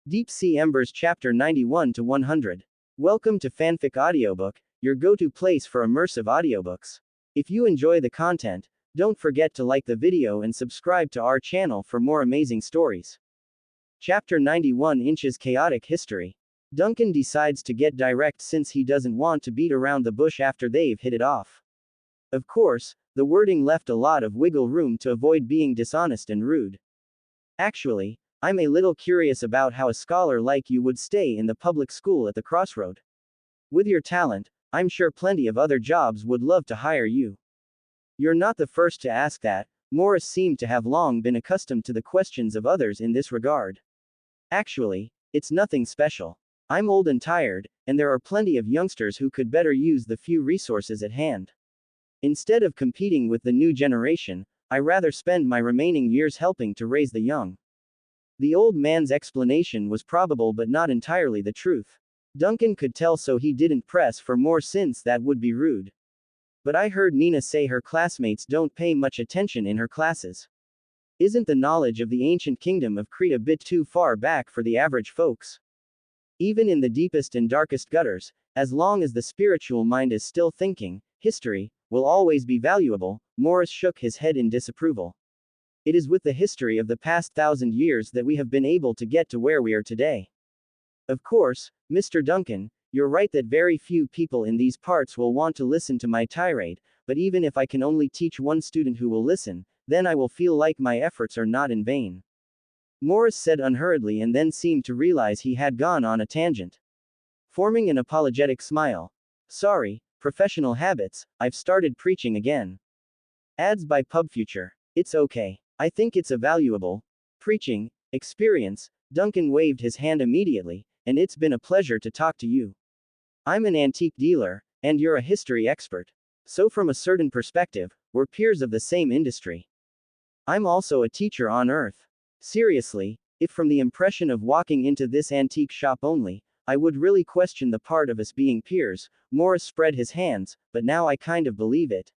Deep Sea Embers Chapter 91 to 100. Welcome to Fanfic Audiobook, your go-to place for immersive audiobooks. If you enjoy the content, don't forget to like the video and subscribe to our channel for more amazing stories. Chapter 91 Inches Chaotic History. Duncan decides to get direct since he doesn't want to beat around the bush after they've hit it off. Of course, the wording left a lot of wiggle room to avoid being dishonest and rude. Actually, I'm a little curious about how a scholar like you would stay in the public school at the crossroad. With your talent, I'm sure plenty of other jobs would love to hire you. You're not the first to ask that. Morris seemed to have long been accustomed to the questions of others in this regard. Actually, it's nothing special. I'm old and tired, and there are plenty of youngsters who could better use the few resources at hand. Instead of competing with the new generation, I rather spend my remaining years helping to raise the young. The old man's explanation was probable but not entirely the truth. Duncan could tell, so he didn't press for more since that would be rude. But I heard Nina say her classmates don't pay much attention in her classes. Isn't the knowledge of the ancient kingdom of Crete a bit too far back for the average folks? Even in the deepest and darkest gutters, as long as the spiritual mind is still thinking, history will always be valuable. Morris shook his head in disapproval. It is with the history of the past 1,000 years that we have been able to get to where we are today. Of course, Mr. Duncan, you're right that very few people in these parts will want to listen to my tirade, but even if I can only teach one student who will listen, then I will feel like my efforts are not in vain. Morris said unhurriedly and then seemed to realize he had gone on a tangent. Forming an apologetic smile. Sorry, professional habits, I've started preaching again. Ads by PubFuture. It's okay. I think it's a valuable preaching experience. Duncan waved his hand immediately, and it's been a pleasure to talk to you. I'm an antique dealer, and you're a history expert. So from a certain perspective, we're peers of the same industry. I'm also a teacher on Earth. Seriously, if from the impression of walking into this antique shop only, I would really question the part of us being peers. Morris spread his hands, but now I kind of believe it.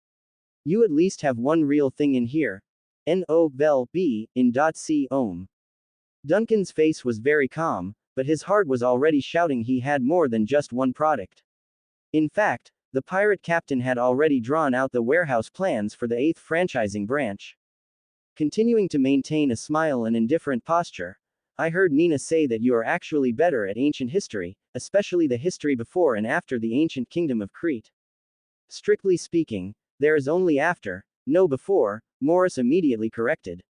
You at least have one real thing in here. N-O-V-E, in .c ohm. Duncan's face was very calm, but his heart was already shouting he had more than just one product. In fact, the pirate captain had already drawn out the warehouse plans for the 8th franchising branch. Continuing to maintain a smile and indifferent posture, I heard Nina say that you are actually better at ancient history, especially the history before and after the ancient kingdom of Crete. Strictly speaking, there is only after, no before, Morris immediately corrected.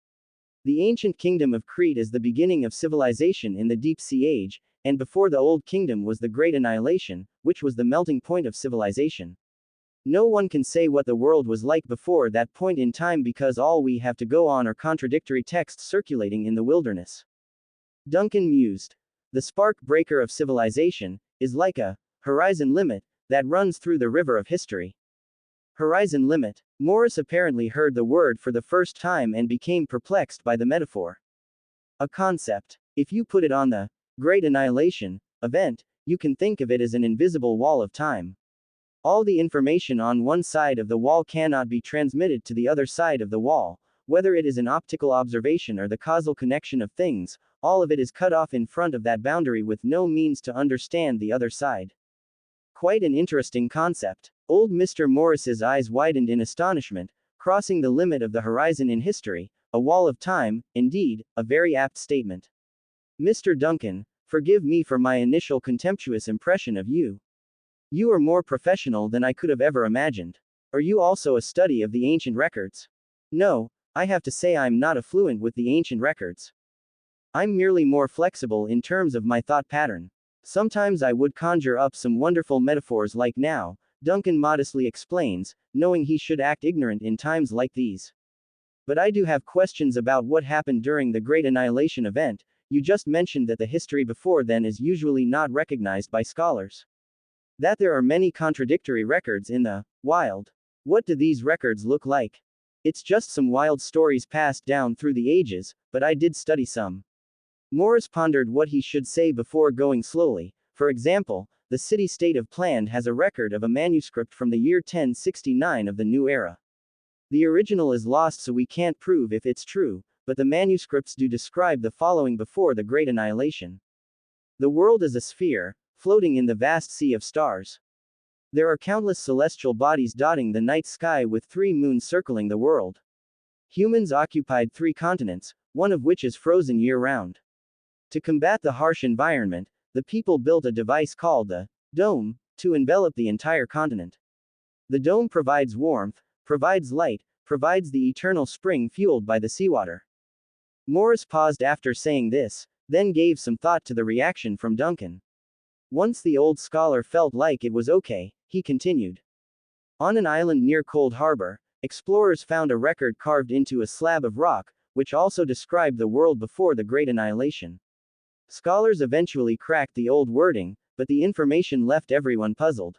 The ancient kingdom of Crete is the beginning of civilization in the Deep Sea Age, and before the Old Kingdom was the Great Annihilation, which was the melting point of civilization. No one can say what the world was like before that point in time because all we have to go on are contradictory texts circulating in the wilderness. Duncan mused. The spark breaker of civilization is like a horizon limit that runs through the river of history. Horizon limit. Morris apparently heard the word for the first time and became perplexed by the metaphor. A concept. If you put it on the Great Annihilation event, you can think of it as an invisible wall of time. All the information on one side of the wall cannot be transmitted to the other side of the wall, whether it is an optical observation or the causal connection of things, all of it is cut off in front of that boundary with no means to understand the other side. Quite an interesting concept. Old Mr. Morris's eyes widened in astonishment, crossing the limit of the horizon in history, a wall of time, indeed, a very apt statement. Mr. Duncan, forgive me for my initial contemptuous impression of you. You are more professional than I could have ever imagined. Are you also a study of the ancient records? No, I have to say I'm not affluent with the ancient records. I'm merely more flexible in terms of my thought pattern. Sometimes I would conjure up some wonderful metaphors like now, Duncan modestly explains, knowing he should act ignorant in times like these. But I do have questions about what happened during the Great Annihilation event. You just mentioned that the history before then is usually not recognized by scholars. That there are many contradictory records in the wild. What do these records look like? It's just some wild stories passed down through the ages, but I did study some. Morris pondered what he should say before going slowly. For example, the city-state of Planned has a record of a manuscript from the year 1069 of the new era. The original is lost, so we can't prove if it's true, but the manuscripts do describe the following before the Great Annihilation. The world is a sphere, floating in the vast sea of stars. There are countless celestial bodies dotting the night sky with 3 moons circling the world. Humans occupied 3 continents, one of which is frozen year-round. To combat the harsh environment, the people built a device called the dome to envelop the entire continent. The dome provides warmth, provides light, provides the eternal spring fueled by the seawater. Morris paused after saying this, then gave some thought to the reaction from Duncan. Once the old scholar felt like it was okay, he continued. On an island near Cold Harbor, explorers found a record carved into a slab of rock, which also described the world before the Great Annihilation. Scholars eventually cracked the old wording, but the information left everyone puzzled.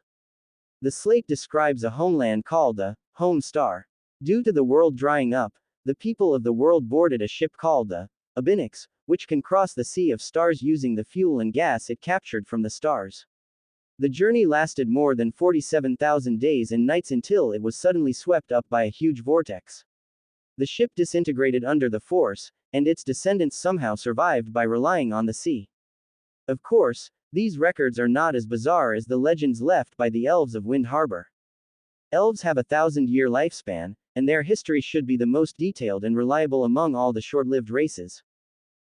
The slate describes a homeland called the home star. Due to the world drying up, the people of the world boarded a ship called the Abinix, which can cross the sea of stars using the fuel and gas it captured from the stars. The journey lasted more than 47,000 days and nights until it was suddenly swept up by a huge vortex. The ship disintegrated under the force, and its descendants somehow survived by relying on the sea. Of course, these records are not as bizarre as the legends left by the elves of Wind Harbor. Elves have a 1,000-year lifespan, and their history should be the most detailed and reliable among all the short-lived races.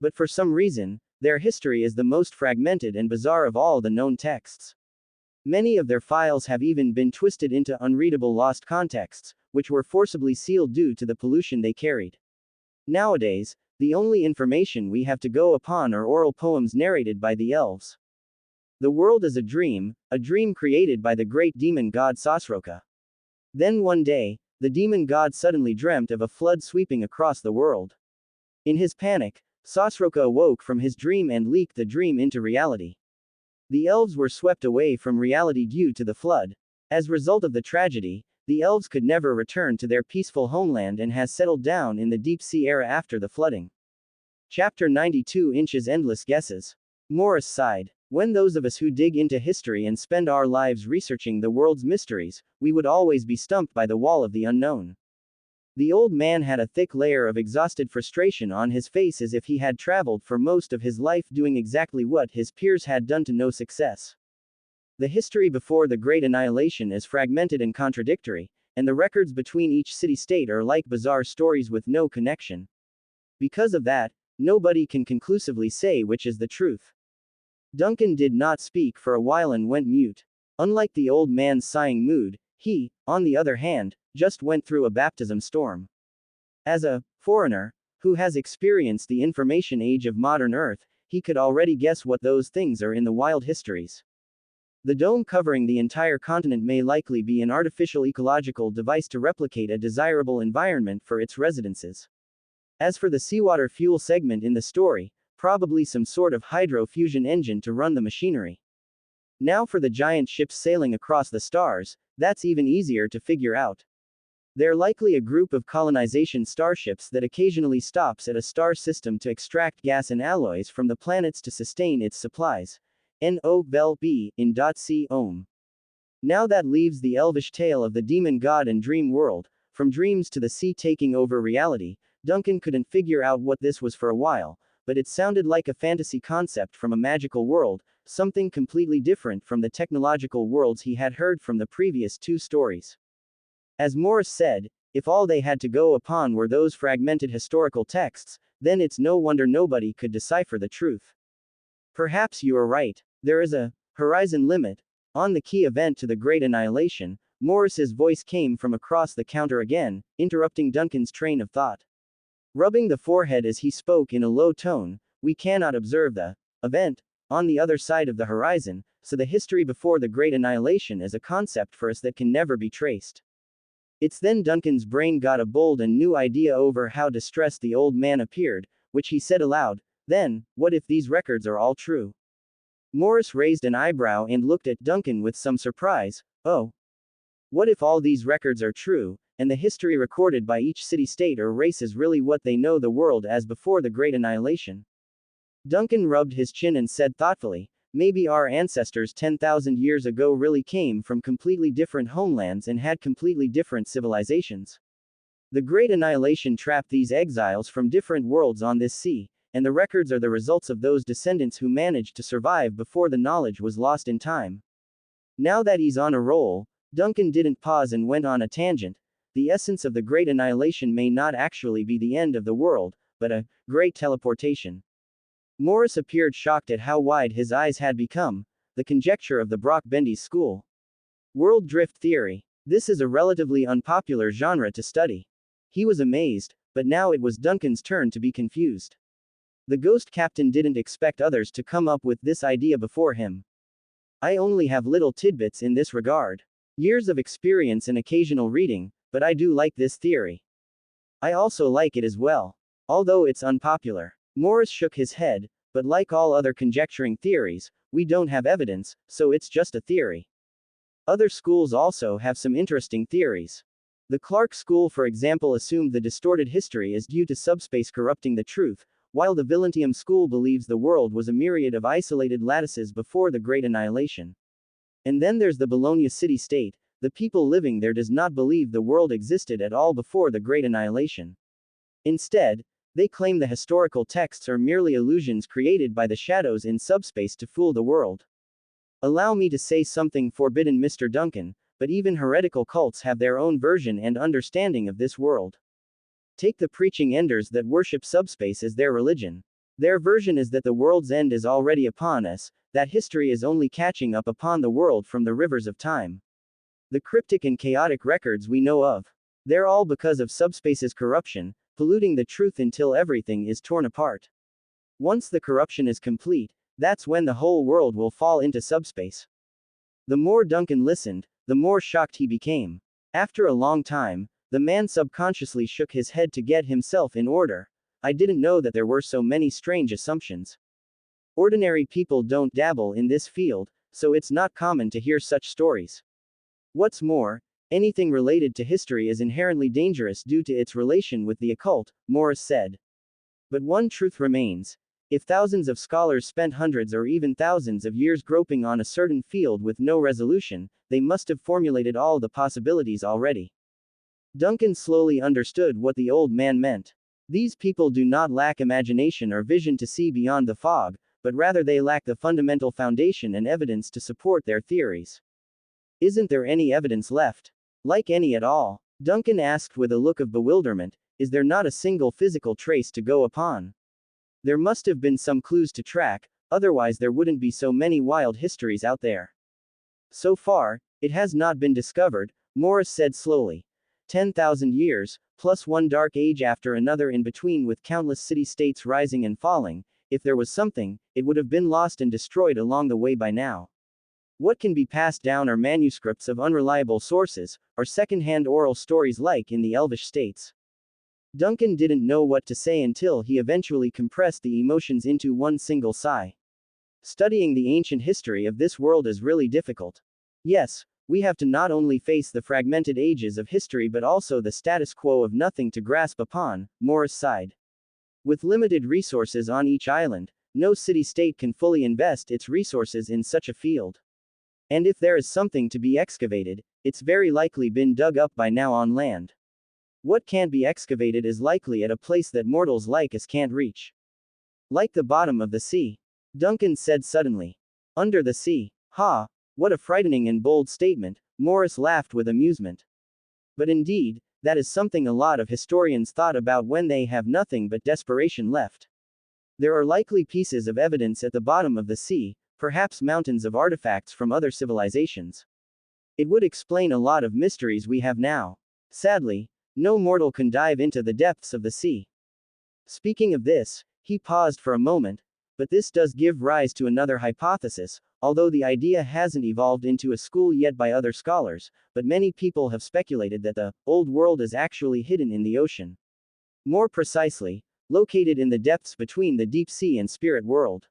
But for some reason, their history is the most fragmented and bizarre of all the known texts. Many of their files have even been twisted into unreadable lost contexts, which were forcibly sealed due to the pollution they carried. Nowadays, the only information we have to go upon are oral poems narrated by the elves. The world is a dream created by the great demon god Sasroka. Then one day, the demon god suddenly dreamt of a flood sweeping across the world. In his panic, Sasroka awoke from his dream and leaked the dream into reality. The elves were swept away from reality due to the flood. As a result of the tragedy, the elves could never return to their peaceful homeland and has settled down in the deep sea era after the flooding. Chapter 92 Inches Endless Guesses. Morris sighed. When those of us who dig into history and spend our lives researching the world's mysteries, we would always be stumped by the wall of the unknown. The old man had a thick layer of exhausted frustration on his face as if he had traveled for most of his life doing exactly what his peers had done to no success. The history before the Great Annihilation is fragmented and contradictory, and the records between each city-state are like bizarre stories with no connection. Because of that, nobody can conclusively say which is the truth. Duncan did not speak for a while and went mute. Unlike the old man's sighing mood, he, on the other hand, just went through a baptism storm. As a foreigner, who has experienced the information age of modern Earth, he could already guess what those things are in the wild histories. The dome covering the entire continent may likely be an artificial ecological device to replicate a desirable environment for its residences. As for the seawater fuel segment in the story, probably some sort of hydro-fusion engine to run the machinery. Now for the giant ships sailing across the stars, that's even easier to figure out. They're likely a group of colonization starships that occasionally stops at a star system to extract gas and alloys from the planets to sustain its supplies. N-O-B in .c ohm. Now that leaves the elvish tale of the demon god and dream world, from dreams to the sea taking over reality. Duncan couldn't figure out what this was for a while, but it sounded like a fantasy concept from a magical world, something completely different from the technological worlds he had heard from the previous 2 stories. As Morris said, if all they had to go upon were those fragmented historical texts, then it's no wonder nobody could decipher the truth. Perhaps you are right. There is a horizon limit on the key event to the Great Annihilation. Morris's voice came from across the counter again, interrupting Duncan's train of thought. Rubbing the forehead as he spoke in a low tone, we cannot observe the event on the other side of the horizon, so the history before the Great Annihilation is a concept for us that can never be traced. It's then Duncan's brain got a bold and new idea over how distressed the old man appeared, which he said aloud, then, what if these records are all true? Morris raised an eyebrow and looked at Duncan with some surprise. Oh. What if all these records are true, and the history recorded by each city-state or race is really what they know the world as before the Great Annihilation? Duncan rubbed his chin and said thoughtfully, maybe our ancestors 10,000 years ago really came from completely different homelands and had completely different civilizations. The Great Annihilation trapped these exiles from different worlds on this sea, and the records are the results of those descendants who managed to survive before the knowledge was lost in time. Now that he's on a roll, Duncan didn't pause and went on a tangent. The essence of the great annihilation may not actually be the end of the world, but a great teleportation. Morris appeared shocked at how wide his eyes had become. The conjecture of the Brock-Bendy school. World drift theory. This is a relatively unpopular genre to study. He was amazed, but now it was Duncan's turn to be confused. The ghost captain didn't expect others to come up with this idea before him. I only have little tidbits in this regard. Years of experience and occasional reading, but I do like this theory. I also like it as well. Although it's unpopular. Morris shook his head, but like all other conjecturing theories, we don't have evidence, so it's just a theory. Other schools also have some interesting theories. The Clark School, for example, assumed the distorted history is due to subspace corrupting the truth, while the Valentinum School believes the world was a myriad of isolated lattices before the Great Annihilation. And then there's the Bologna city-state. The people living there does not believe the world existed at all before the Great Annihilation. Instead, they claim the historical texts are merely illusions created by the shadows in subspace to fool the world. Allow me to say something forbidden, Mr. Duncan, but even heretical cults have their own version and understanding of this world. Take the preaching enders that worship subspace as their religion. Their version is that the world's end is already upon us, that history is only catching up upon the world from the rivers of time. The cryptic and chaotic records we know of. They're all because of subspace's corruption, polluting the truth until everything is torn apart. Once the corruption is complete, that's when the whole world will fall into subspace. The more Duncan listened, the more shocked he became. After a long time, the man subconsciously shook his head to get himself in order. I didn't know that there were so many strange assumptions. Ordinary people don't dabble in this field, so it's not common to hear such stories. What's more, anything related to history is inherently dangerous due to its relation with the occult, Morris said. But one truth remains. If thousands of scholars spent hundreds or even thousands of years groping on a certain field with no resolution, they must have formulated all the possibilities already. Duncan slowly understood what the old man meant. These people do not lack imagination or vision to see beyond the fog, but rather they lack the fundamental foundation and evidence to support their theories. Isn't there any evidence left? Like any at all? Duncan asked with a look of bewilderment. Is there not a single physical trace to go upon? There must have been some clues to track, otherwise there wouldn't be so many wild histories out there. So far, it has not been discovered, Morris said slowly. 10,000 years, plus one dark age after another in between, with countless city-states rising and falling. If there was something, it would have been lost and destroyed along the way by now. What can be passed down are manuscripts of unreliable sources, or second-hand oral stories like in the Elvish states. Duncan didn't know what to say until he eventually compressed the emotions into one single sigh. Studying the ancient history of this world is really difficult. Yes, we have to not only face the fragmented ages of history but also the status quo of nothing to grasp upon, Morris sighed. With limited resources on each island, no city-state can fully invest its resources in such a field. And if there is something to be excavated, it's very likely been dug up by now on land. What can't be excavated is likely at a place that mortals like us can't reach. Like the bottom of the sea. Duncan said suddenly. Under the sea. Ha! What a frightening and bold statement, Morris laughed with amusement. But indeed, that is something a lot of historians thought about when they have nothing but desperation left. There are likely pieces of evidence at the bottom of the sea, perhaps mountains of artifacts from other civilizations. It would explain a lot of mysteries we have now. Sadly, no mortal can dive into the depths of the sea. Speaking of this, he paused for a moment, but this does give rise to another hypothesis, although the idea hasn't evolved into a school yet by other scholars, but many people have speculated that the old world is actually hidden in the ocean. More precisely, located in the depths between the deep sea and spirit world.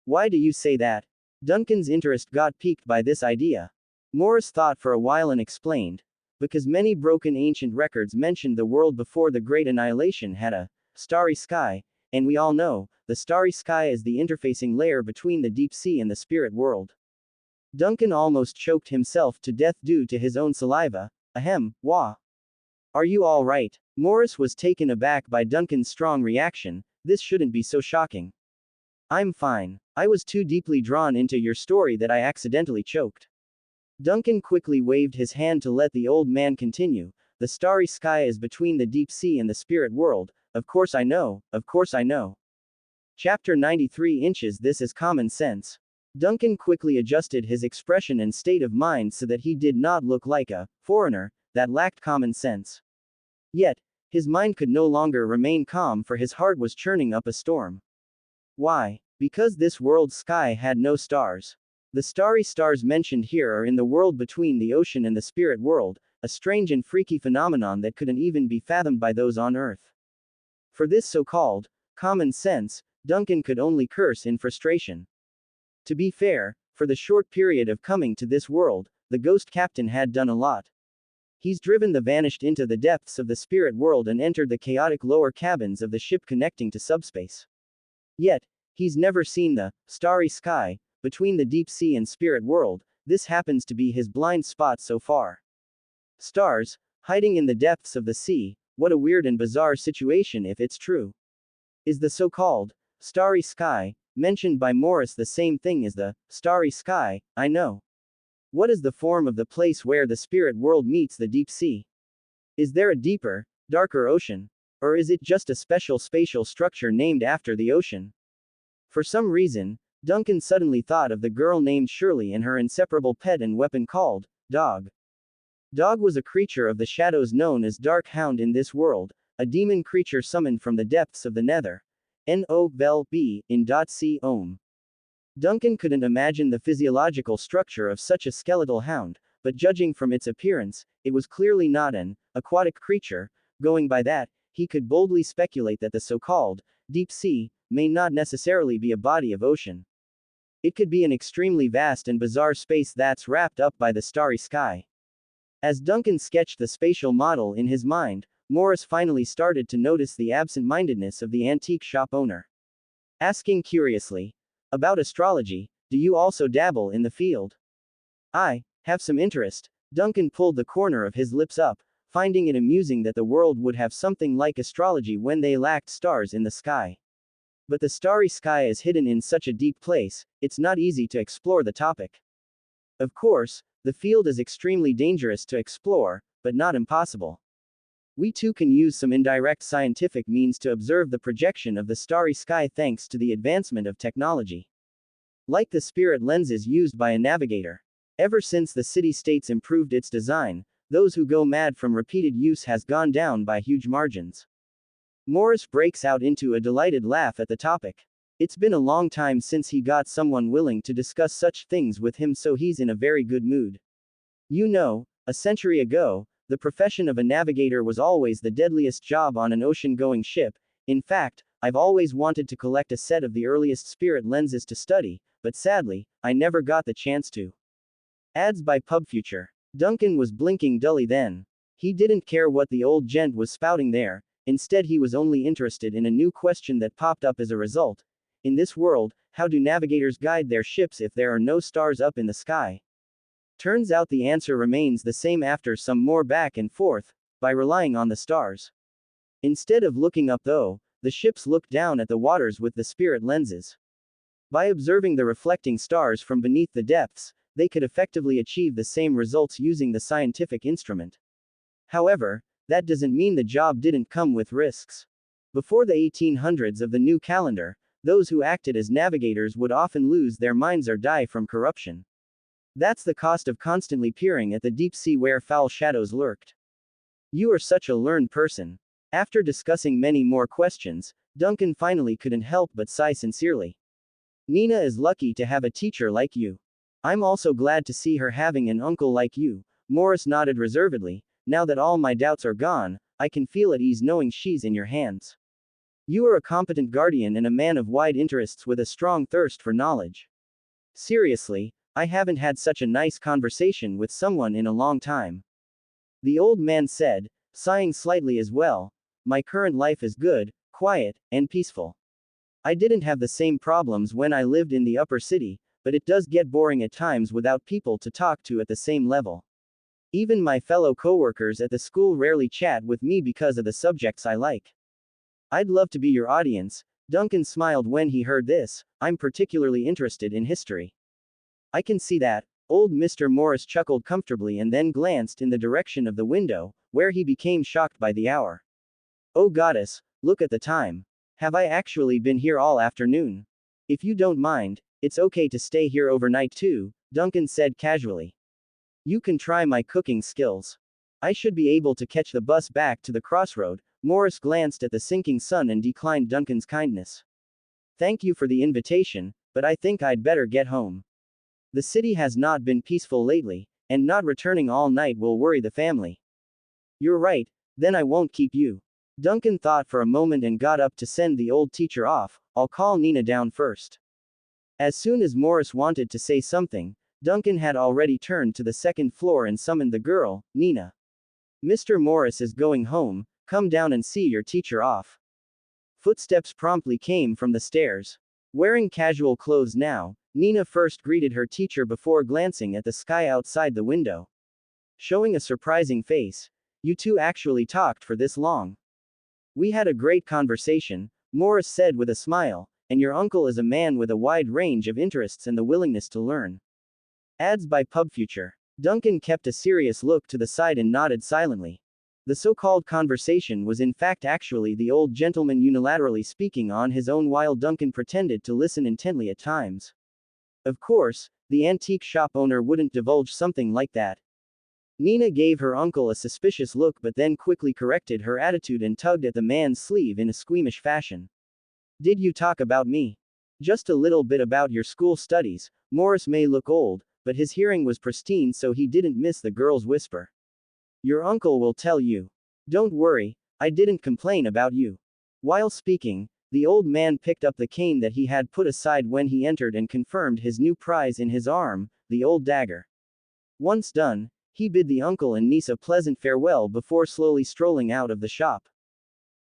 Why do you say that? Duncan's interest got piqued by this idea. Morris thought for a while and explained. Because many broken ancient records mentioned the world before the Great Annihilation had a starry sky, and we all know, the starry sky is the interfacing layer between the deep sea and the spirit world. Duncan almost choked himself to death due to his own saliva. Ahem, wah. Are you all right? Morris was taken aback by Duncan's strong reaction. This shouldn't be so shocking. I'm fine. I was too deeply drawn into your story that I accidentally choked. Duncan quickly waved his hand to let the old man continue. The starry sky is between the deep sea and the spirit world. Of course I know, of course I know. Chapter 93 Inches. This is common sense. Duncan quickly adjusted his expression and state of mind so that he did not look like a foreigner that lacked common sense. Yet, his mind could no longer remain calm, for his heart was churning up a storm. Why? Because this world's sky had no stars. The starry stars mentioned here are in the world between the ocean and the spirit world, a strange and freaky phenomenon that couldn't even be fathomed by those on Earth. For this so-called common sense, Duncan could only curse in frustration. To be fair, for the short period of coming to this world, the ghost captain had done a lot. He's driven the vanished into the depths of the spirit world and entered the chaotic lower cabins of the ship connecting to subspace. Yet, he's never seen the starry sky between the deep sea and spirit world. This happens to be his blind spot so far. Stars, hiding in the depths of the sea, what a weird and bizarre situation if it's true. Is the so-called starry sky mentioned by Morris the same thing as the starry sky I know? What is the form of the place where the spirit world meets the deep sea? Is there a deeper, darker ocean? Or is it just a special spatial structure named after the ocean? For some reason, Duncan suddenly thought of the girl named Shirley and her inseparable pet and weapon called Dog. Dog was a creature of the shadows known as Dark Hound in this world, a demon creature summoned from the depths of the nether. N-O-V-E, in .c ohm. Duncan couldn't imagine the physiological structure of such a skeletal hound, but judging from its appearance, it was clearly not an aquatic creature. Going by that, he could boldly speculate that the so-called deep sea may not necessarily be a body of ocean. It could be an extremely vast and bizarre space that's wrapped up by the starry sky. As Duncan sketched the spatial model in his mind, Morris finally started to notice the absent-mindedness of the antique shop owner. Asking curiously, "About astrology, do you also dabble in the field?" "I have some interest." Duncan pulled the corner of his lips up, finding it amusing that the world would have something like astrology when they lacked stars in the sky. But the starry sky is hidden in such a deep place, it's not easy to explore the topic. Of course, the field is extremely dangerous to explore, but not impossible. We too can use some indirect scientific means to observe the projection of the starry sky thanks to the advancement of technology. Like the spirit lenses used by a navigator. Ever since the city-states improved its design, those who go mad from repeated use has gone down by huge margins. Morris breaks out into a delighted laugh at the topic. It's been a long time since he got someone willing to discuss such things with him, so he's in a very good mood. You know, a century ago, the profession of a navigator was always the deadliest job on an ocean-going ship. In fact, I've always wanted to collect a set of the earliest spirit lenses to study, but sadly, I never got the chance to. Ads by PubFuture. Duncan was blinking dully then. He didn't care what the old gent was spouting there, instead he was only interested in a new question that popped up as a result. In this world, how do navigators guide their ships if there are no stars up in the sky? Turns out the answer remains the same after some more back and forth, by relying on the stars. Instead of looking up though, the ships look down at the waters with the spirit lenses. By observing the reflecting stars from beneath the depths, they could effectively achieve the same results using the scientific instrument. However, that doesn't mean the job didn't come with risks. Before the 1800s of the new calendar, those who acted as navigators would often lose their minds or die from corruption. That's the cost of constantly peering at the deep sea where foul shadows lurked. You are such a learned person. After discussing many more questions, Duncan finally couldn't help but sigh sincerely. Nina is lucky to have a teacher like you. I'm also glad to see her having an uncle like you. Morris nodded reservedly. Now that all my doubts are gone, I can feel at ease knowing she's in your hands. You are a competent guardian and a man of wide interests with a strong thirst for knowledge. Seriously, I haven't had such a nice conversation with someone in a long time. The old man said, sighing slightly as well. My current life is good, quiet, and peaceful. I didn't have the same problems when I lived in the upper city, but it does get boring at times without people to talk to at the same level. Even my fellow coworkers at the school rarely chat with me because of the subjects I like. I'd love to be your audience. Duncan smiled when he heard this. I'm particularly interested in history. I can see that. Old Mr. Morris chuckled comfortably and then glanced in the direction of the window, where he became shocked by the hour. Oh goddess, look at the time. Have I actually been here all afternoon? If you don't mind, it's okay to stay here overnight too, Duncan said casually. You can try my cooking skills. I should be able to catch the bus back to the crossroad. Morris glanced at the sinking sun and declined Duncan's kindness. Thank you for the invitation, but I think I'd better get home. The city has not been peaceful lately, and not returning all night will worry the family. You're right, then I won't keep you. Duncan thought for a moment and got up to send the old teacher off. I'll call Nina down first. As soon as Morris wanted to say something, Duncan had already turned to the second floor and summoned the girl, Nina. Mr. Morris is going home, come down and see your teacher off. Footsteps promptly came from the stairs. Wearing casual clothes now, Nina first greeted her teacher before glancing at the sky outside the window. Showing a surprising face, you two actually talked for this long. We had a great conversation, Morris said with a smile, and your uncle is a man with a wide range of interests and the willingness to learn. Ads by PubFuture. Duncan kept a serious look to the side and nodded silently. The so-called conversation was in fact actually the old gentleman unilaterally speaking on his own while Duncan pretended to listen intently at times. Of course, the antique shop owner wouldn't divulge something like that. Nina gave her uncle a suspicious look but then quickly corrected her attitude and tugged at the man's sleeve in a squeamish fashion. Did you talk about me? Just a little bit about your school studies. Morris may look old, but his hearing was pristine so he didn't miss the girl's whisper. Your uncle will tell you. Don't worry, I didn't complain about you. While speaking, the old man picked up the cane that he had put aside when he entered and confirmed his new prize in his arm, the old dagger. Once done, he bid the uncle and niece a pleasant farewell before slowly strolling out of the shop.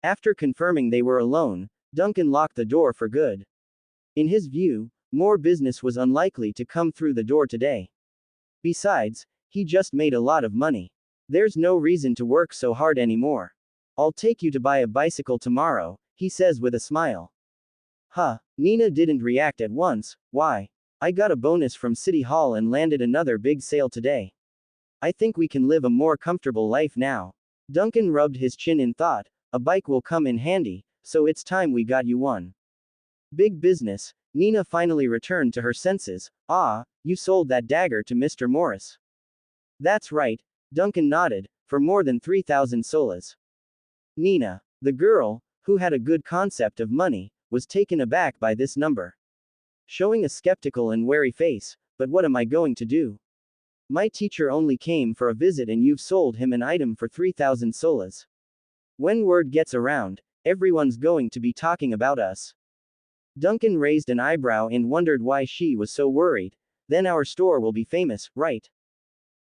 After confirming they were alone, Duncan locked the door for good. In his view, more business was unlikely to come through the door today. Besides, he just made a lot of money. There's no reason to work so hard anymore. I'll take you to buy a bicycle tomorrow, he says with a smile. Huh, Nina didn't react at once. Why? I got a bonus from City Hall and landed another big sale today. I think we can live a more comfortable life now. Duncan rubbed his chin in thought, a bike will come in handy, so it's time we got you one. Big business. Nina finally returned to her senses. Ah, you sold that dagger to Mr. Morris. That's right, Duncan nodded, for more than 3,000 solas. Nina, the girl, who had a good concept of money, was taken aback by this number. Showing a skeptical and wary face, but what am I going to do? My teacher only came for a visit and you've sold him an item for 3,000 solas. When word gets around, everyone's going to be talking about us. Duncan raised an eyebrow and wondered why she was so worried. Then our store will be famous, right?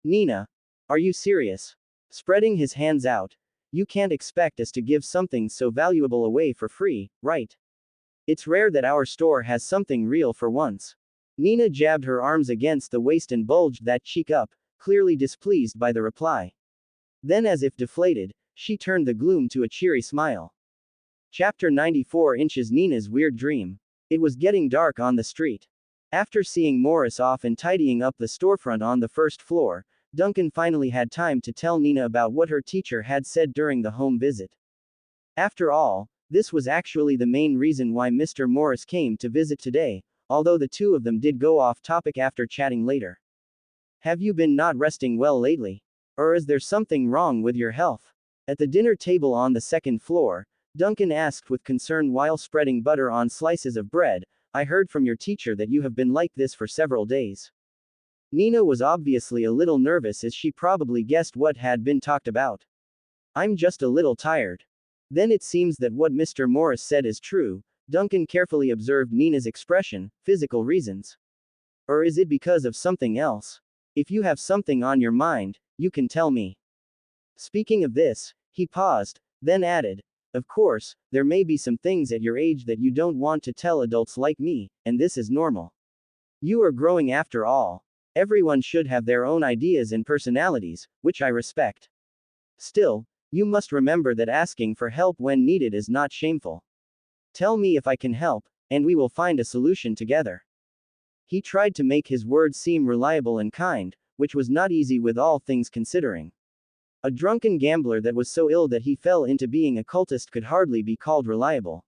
Nina. Are you serious? Spreading his hands out. You can't expect us to give something so valuable away for free, right? It's rare that our store has something real for once. Nina jabbed her arms against the waist and bulged that cheek up, clearly displeased by the reply. Then as if deflated, she turned the gloom to a cheery smile. Chapter 94 Inches Nina's Weird Dream. It was getting dark on the street. After seeing Morris off and tidying up the storefront on the first floor, Duncan finally had time to tell Nina about what her teacher had said during the home visit. After all, this was actually the main reason why Mr. Morris came to visit today, although the two of them did go off topic after chatting later. Have you been not resting well lately? Or is there something wrong with your health? At the dinner table on the second floor, Duncan asked with concern while spreading butter on slices of bread, I heard from your teacher that you have been like this for several days. Nina was obviously a little nervous as she probably guessed what had been talked about. I'm just a little tired. Then it seems that what Mr. Morris said is true. Duncan carefully observed Nina's expression, physical reasons. Or is it because of something else? If you have something on your mind, you can tell me. Speaking of this, he paused, then added, of course, there may be some things at your age that you don't want to tell adults like me, and this is normal. You are growing after all. Everyone should have their own ideas and personalities, which I respect. Still, you must remember that asking for help when needed is not shameful. Tell me if I can help, and we will find a solution together. He tried to make his words seem reliable and kind, which was not easy with all things considering. A drunken gambler that was so ill that he fell into being a cultist could hardly be called reliable.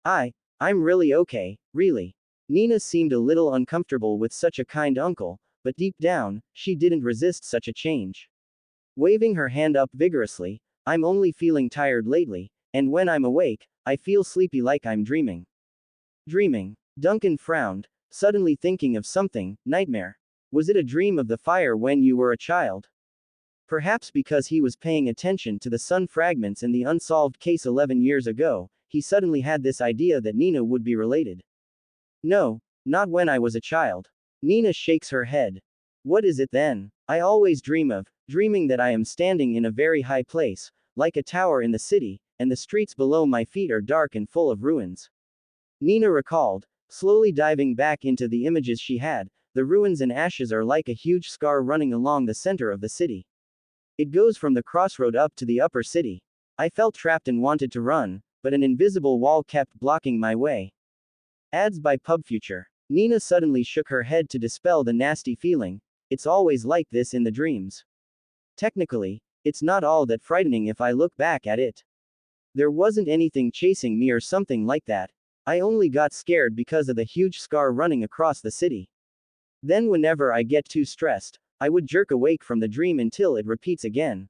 I'm really okay, really. Nina seemed a little uncomfortable with such a kind uncle, but deep down, she didn't resist such a change. Waving her hand up vigorously, I'm only feeling tired lately, and when I'm awake, I feel sleepy like I'm dreaming. Dreaming? Duncan frowned, suddenly thinking of something. Nightmare. Was it a dream of the fire when you were a child? Perhaps because he was paying attention to the sun fragments in the unsolved case 11 years ago, he suddenly had this idea that Nina would be related. No, not when I was a child. Nina shakes her head. What is it then? I always dreaming that I am standing in a very high place, like a tower in the city, and the streets below my feet are dark and full of ruins. Nina recalled, slowly diving back into the images she had. The ruins and ashes are like a huge scar running along the center of the city. It goes from the crossroad up to the upper city. I felt trapped and wanted to run, but an invisible wall kept blocking my way. Ads by PubFuture. Nina suddenly shook her head to dispel the nasty feeling. It's always like this in the dreams. Technically, it's not all that frightening if I look back at it. There wasn't anything chasing me or something like that. I only got scared because of the huge scar running across the city. Then whenever I get too stressed, I would jerk awake from the dream until it repeats again.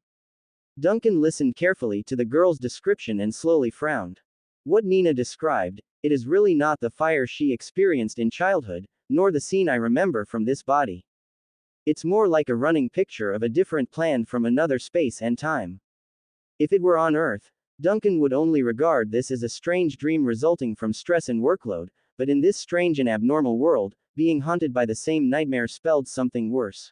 Duncan listened carefully to the girl's description and slowly frowned. What Nina described, it is really not the fire she experienced in childhood, nor the scene I remember from this body. It's more like a running picture of a different plan from another space and time. If it were on Earth, Duncan would only regard this as a strange dream resulting from stress and workload, but in this strange and abnormal world, being haunted by the same nightmare spelled something worse.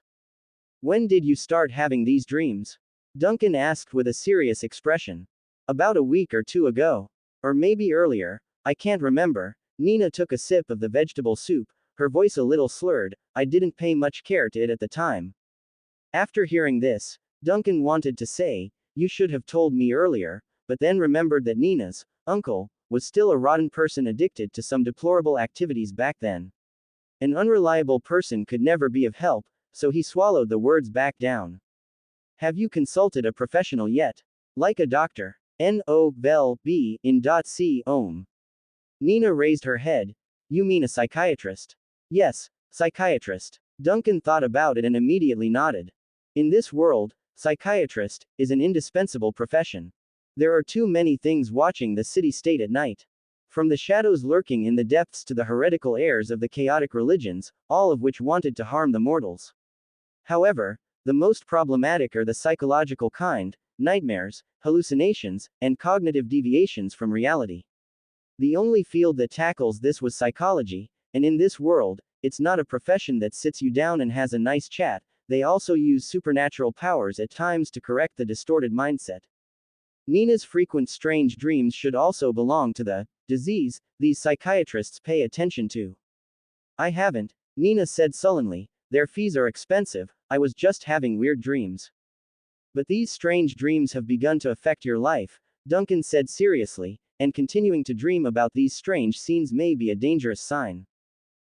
When did you start having these dreams? Duncan asked with a serious expression. About a week or two ago. Or maybe earlier, I can't remember. Nina took a sip of the vegetable soup, her voice a little slurred. I didn't pay much care to it at the time. After hearing this, Duncan wanted to say, you should have told me earlier, but then remembered that Nina's uncle was still a rotten person addicted to some deplorable activities back then. An unreliable person could never be of help, so he swallowed the words back down. Have you consulted a professional yet? Like a doctor? No, in c ohm. Nina raised her head. You mean a psychiatrist? Yes, psychiatrist. Duncan thought about it and immediately nodded. In this world, psychiatrist is an indispensable profession. There are too many things watching the city-state at night. From the shadows lurking in the depths to the heretical airs of the chaotic religions, all of which wanted to harm the mortals. However, the most problematic are the psychological kind, nightmares, hallucinations, and cognitive deviations from reality. The only field that tackles this was psychology, and in this world, it's not a profession that sits you down and has a nice chat, they also use supernatural powers at times to correct the distorted mindset. Nina's frequent strange dreams should also belong to the disease these psychiatrists pay attention to. I haven't, Nina said sullenly, their fees are expensive, I was just having weird dreams. But these strange dreams have begun to affect your life, Duncan said seriously, and continuing to dream about these strange scenes may be a dangerous sign.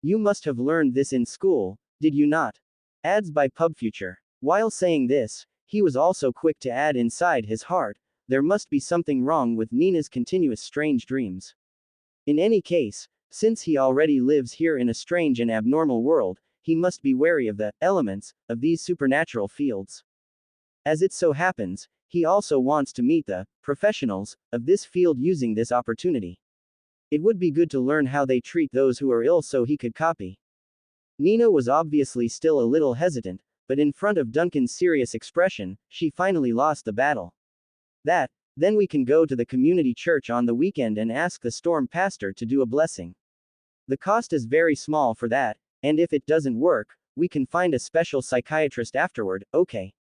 You must have learned this in school, did you not? Ads by PubFuture. While saying this, he was also quick to add inside his heart, there must be something wrong with Nina's continuous strange dreams. In any case, since he already lives here in a strange and abnormal world, he must be wary of the elements of these supernatural fields. As it so happens, he also wants to meet the professionals of this field using this opportunity. It would be good to learn how they treat those who are ill so he could copy. Nina was obviously still a little hesitant, but in front of Duncan's serious expression, she finally lost the battle. Then we can go to the community church on the weekend and ask the storm pastor to do a blessing. The cost is very small for that, and if it doesn't work, we can find a special psychiatrist afterward, okay?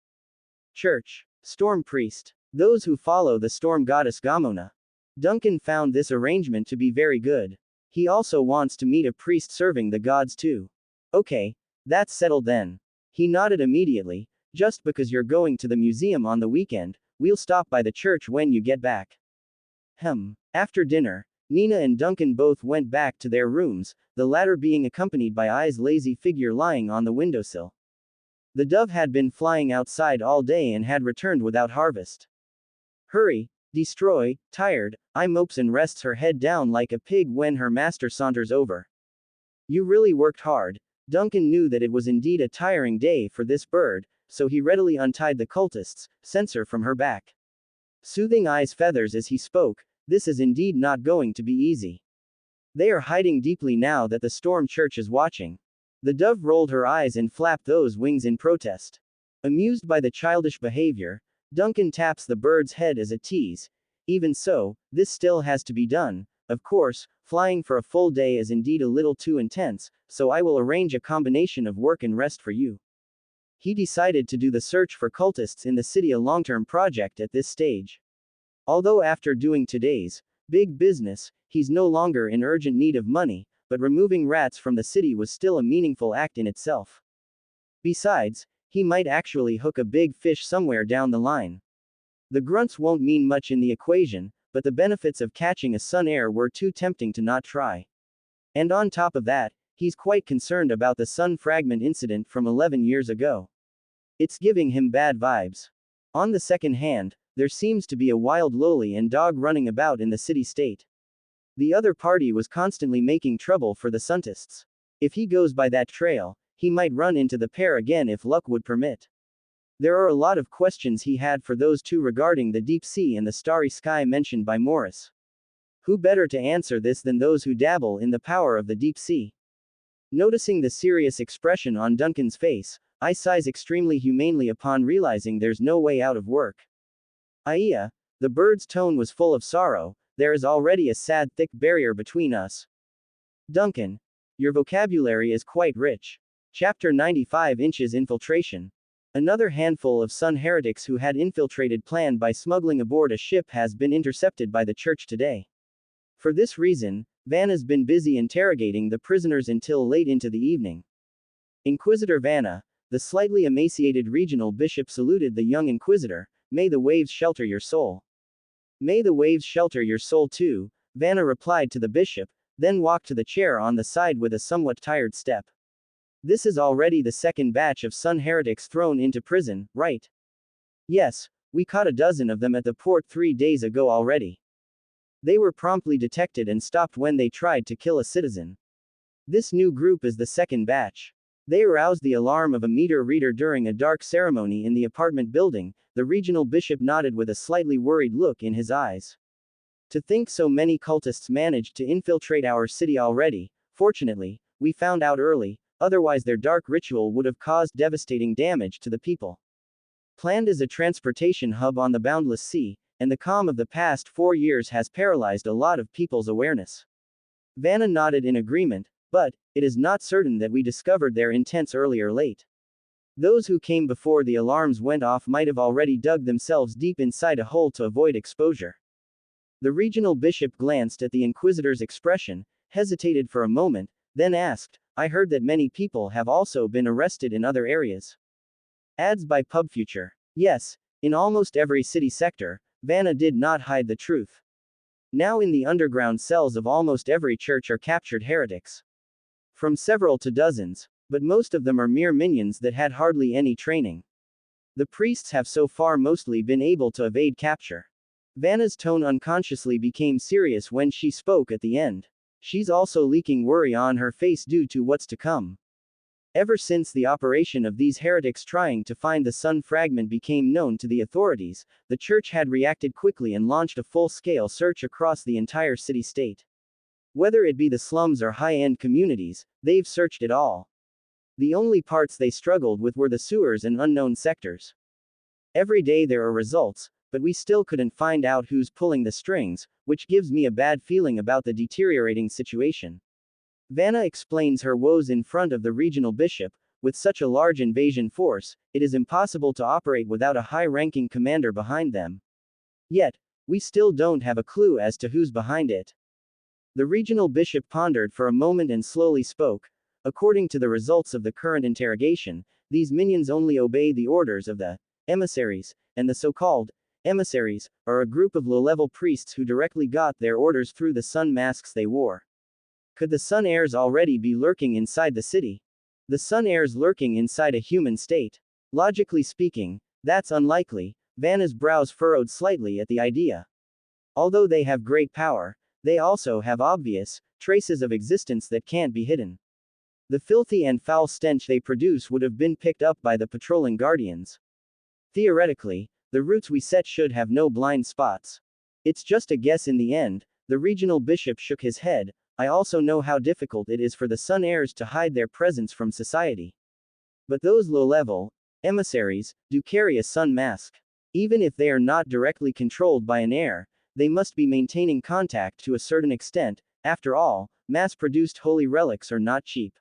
Church. Storm priest. Those who follow the storm goddess Gamona. Duncan found this arrangement to be very good. He also wants to meet a priest serving the gods too. Okay, that's settled then. He nodded immediately. Just because you're going to the museum on the weekend, we'll stop by the church when you get back. After dinner, Nina and Duncan both went back to their rooms, the latter being accompanied by I's lazy figure lying on the windowsill. The dove had been flying outside all day and had returned without harvest. Hurry, destroy, tired, I mopes and rests her head down like a pig when her master saunters over. You really worked hard. Duncan knew that it was indeed a tiring day for this bird, so he readily untied the cultist's censer from her back. Soothing I's feathers as he spoke, this is indeed not going to be easy. They are hiding deeply now that the storm church is watching. The dove rolled her eyes and flapped those wings in protest. Amused by the childish behavior, Duncan taps the bird's head as a tease. Even so, this still has to be done. Of course, flying for a full day is indeed a little too intense, so I will arrange a combination of work and rest for you. He decided to do the search for cultists in the city a long-term project at this stage. Although after doing today's big business, he's no longer in urgent need of money, but removing rats from the city was still a meaningful act in itself. Besides, he might actually hook a big fish somewhere down the line. The grunts won't mean much in the equation, but the benefits of catching a sun air were too tempting to not try. And on top of that, he's quite concerned about the sun fragment incident from 11 years ago. It's giving him bad vibes. On the second hand, there seems to be a wild loli and dog running about in the city-state. The other party was constantly making trouble for the suntists. If he goes by that trail, he might run into the pair again if luck would permit. There are a lot of questions he had for those two regarding the deep sea and the starry sky mentioned by Morris. Who better to answer this than those who dabble in the power of the deep sea? Noticing the serious expression on Duncan's face, I sighs extremely humanely upon realizing there's no way out of work. Iya, the bird's tone was full of sorrow. There is already a sad thick barrier between us. Duncan, your vocabulary is quite rich. Chapter 95 Inches Infiltration. Another handful of Sun heretics who had infiltrated plan by smuggling aboard a ship has been intercepted by the church today. For this reason, Vanna's been busy interrogating the prisoners until late into the evening. Inquisitor Vanna, the slightly emaciated regional bishop saluted the young inquisitor. May the waves shelter your soul. May the waves shelter your soul too, Vanna replied to the bishop, then walked to the chair on the side with a somewhat tired step. This is already the second batch of Sun heretics thrown into prison, right? Yes, we caught a dozen of them at the port 3 days ago already. They were promptly detected and stopped when they tried to kill a citizen. This new group is the second batch. They aroused the alarm of a meter reader during a dark ceremony in the apartment building. The regional bishop nodded with a slightly worried look in his eyes. To think so many cultists managed to infiltrate our city already. Fortunately, we found out early, otherwise their dark ritual would have caused devastating damage to the people. Planned as a transportation hub on the boundless sea, and the calm of the past 4 years has paralyzed a lot of people's awareness. Vanna nodded in agreement, but it is not certain that we discovered their intents early or late. Those who came before the alarms went off might have already dug themselves deep inside a hole to avoid exposure. The regional bishop glanced at the inquisitor's expression, hesitated for a moment, then asked, I heard that many people have also been arrested in other areas. Ads by PubFuture. Yes, in almost every city sector, Vanna did not hide the truth. Now in the underground cells of almost every church are captured heretics. From several to dozens, but most of them are mere minions that had hardly any training. The priests have so far mostly been able to evade capture. Vanna's tone unconsciously became serious when she spoke at the end. She's also leaking worry on her face due to what's to come. Ever since the operation of these heretics trying to find the sun fragment became known to the authorities, the church had reacted quickly and launched a full-scale search across the entire city-state. Whether it be the slums or high-end communities, they've searched it all. The only parts they struggled with were the sewers and unknown sectors. Every day there are results, but we still couldn't find out who's pulling the strings, which gives me a bad feeling about the deteriorating situation. Vanna explains her woes in front of the regional bishop. With such a large invasion force, it is impossible to operate without a high-ranking commander behind them. Yet, we still don't have a clue as to who's behind it. The regional bishop pondered for a moment and slowly spoke. According to the results of the current interrogation, these minions only obey the orders of the emissaries, and the so-called emissaries, are a group of low-level priests who directly got their orders through the sun masks they wore. Could the sun heirs already be lurking inside the city? The sun heirs lurking inside a human state? Logically speaking, that's unlikely. Vanna's brows furrowed slightly at the idea. Although they have great power, they also have obvious traces of existence that can't be hidden. The filthy and foul stench they produce would have been picked up by the patrolling guardians. Theoretically, the routes we set should have no blind spots. It's just a guess in the end. The regional bishop shook his head. I also know how difficult it is for the sun heirs to hide their presence from society. But those low-level emissaries do carry a sun mask. Even if they are not directly controlled by an heir, they must be maintaining contact to a certain extent. After all, mass-produced holy relics are not cheap.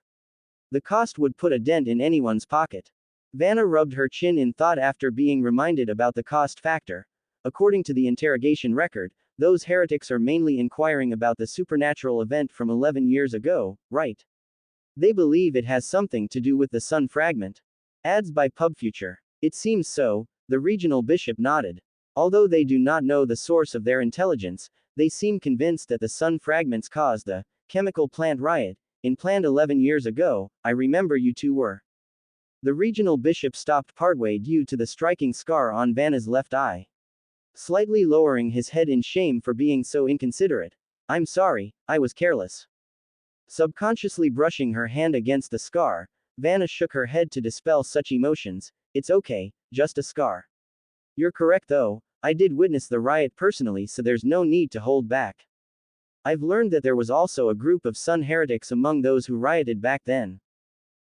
The cost would put a dent in anyone's pocket. Vanna rubbed her chin in thought after being reminded about the cost factor. According to the interrogation record, those heretics are mainly inquiring about the supernatural event from 11 years ago, right? They believe it has something to do with the sun fragment. Ads by PubFuture. It seems so. The regional bishop nodded. Although they do not know the source of their intelligence, they seem convinced that the sun fragments caused the chemical plant riot in planned 11 years ago. I remember you two were. The regional bishop stopped partway due to the striking scar on Vanna's left eye. Slightly lowering his head in shame for being so inconsiderate. I'm sorry, I was careless. Subconsciously brushing her hand against the scar, Vanna shook her head to dispel such emotions. It's okay, just a scar. You're correct though, I did witness the riot personally, so there's no need to hold back. I've learned that there was also a group of sun heretics among those who rioted back then.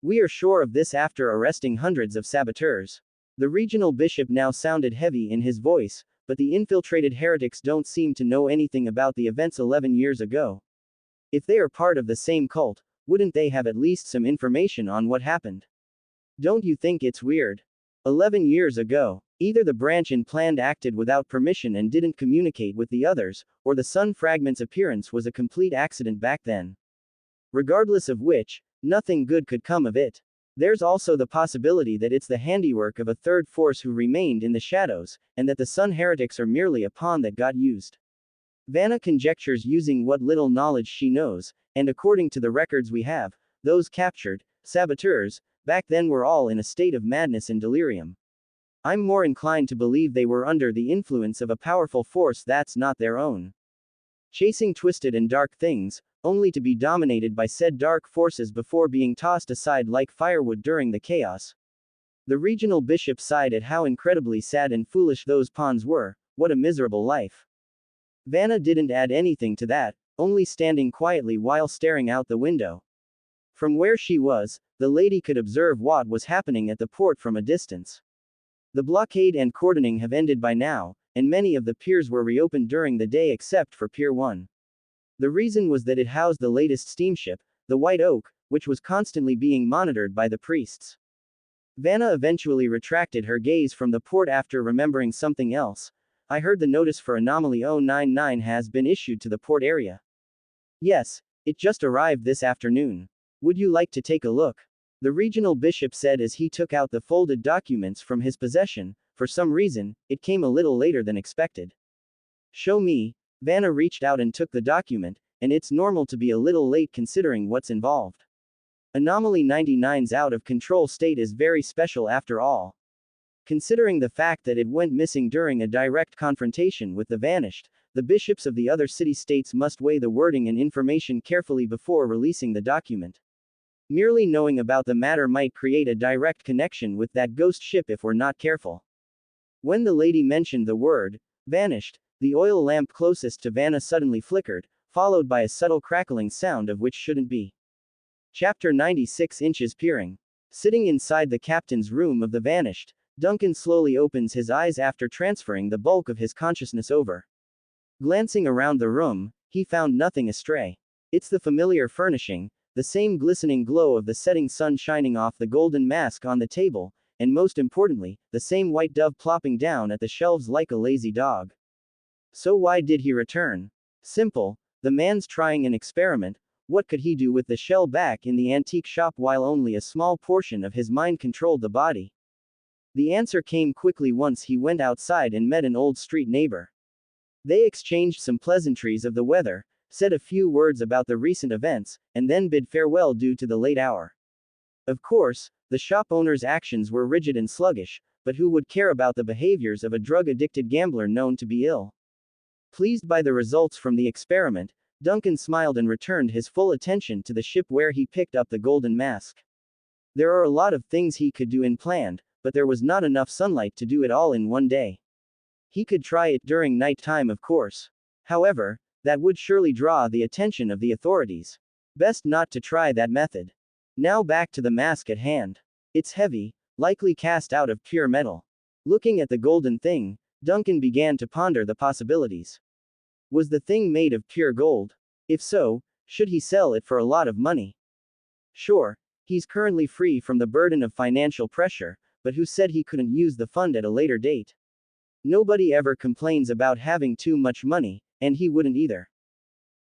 We are sure of this after arresting hundreds of saboteurs. The regional bishop now sounded heavy in his voice, but the infiltrated heretics don't seem to know anything about the events 11 years ago. If they are part of the same cult, wouldn't they have at least some information on what happened? Don't you think it's weird? 11 years ago, either the branch in planned acted without permission and didn't communicate with the others, or the sun fragment's appearance was a complete accident back then. Regardless of which, nothing good could come of it. There's also the possibility that it's the handiwork of a third force who remained in the shadows, and that the sun heretics are merely a pawn that got used. Vanna conjectures using what little knowledge she knows, and according to the records we have, those captured saboteurs back then were all in a state of madness and delirium. I'm more inclined to believe they were under the influence of a powerful force that's not their own. Chasing twisted and dark things, only to be dominated by said dark forces before being tossed aside like firewood during the chaos. The regional bishop sighed at how incredibly sad and foolish those pawns were. What a miserable life. Vanna didn't add anything to that, only standing quietly while staring out the window. From where she was, the lady could observe what was happening at the port from a distance. The blockade and cordoning have ended by now, and many of the piers were reopened during the day except for Pier 1. The reason was that it housed the latest steamship, the White Oak, which was constantly being monitored by the priests. Vanna eventually retracted her gaze from the port after remembering something else. I heard the notice for Anomaly 099 has been issued to the port area. Yes, it just arrived this afternoon. Would you like to take a look? The regional bishop said as he took out the folded documents from his possession. For some reason, it came a little later than expected. Show me. Vanna reached out and took the document, and it's normal to be a little late considering what's involved. Anomaly 99's out of control state is very special after all. Considering the fact that it went missing during a direct confrontation with the Vanished, the bishops of the other city-states must weigh the wording and information carefully before releasing the document. Merely knowing about the matter might create a direct connection with that ghost ship if we're not careful. When the lady mentioned the word vanished, the oil lamp closest to Vanna suddenly flickered, followed by a subtle crackling sound of which shouldn't be. Chapter 96 Inches Peering. Sitting inside the captain's room of the Vanished, Duncan slowly opens his eyes after transferring the bulk of his consciousness over. Glancing around the room, he found nothing astray. It's the familiar furnishing, the same glistening glow of the setting sun shining off the golden mask on the table, and most importantly, the same white dove plopping down at the shelves like a lazy dog. So why did he return? Simple, the man's trying an experiment. What could he do with the shell back in the antique shop while only a small portion of his mind controlled the body? The answer came quickly once he went outside and met an old street neighbor. They exchanged some pleasantries of the weather, said a few words about the recent events, and then bid farewell due to the late hour. Of course, the shop owner's actions were rigid and sluggish, but who would care about the behaviors of a drug-addicted gambler known to be ill? Pleased by the results from the experiment, Duncan smiled and returned his full attention to the ship where he picked up the golden mask. There are a lot of things he could do and planned, but there was not enough sunlight to do it all in one day. He could try it during night time, of course. However, that would surely draw the attention of the authorities. Best not to try that method. Now back to the mask at hand. It's heavy, likely cast out of pure metal. Looking at the golden thing, Duncan began to ponder the possibilities. Was the thing made of pure gold? If so, should he sell it for a lot of money? Sure, he's currently free from the burden of financial pressure, but who said he couldn't use the fund at a later date? Nobody ever complains about having too much money, and he wouldn't either.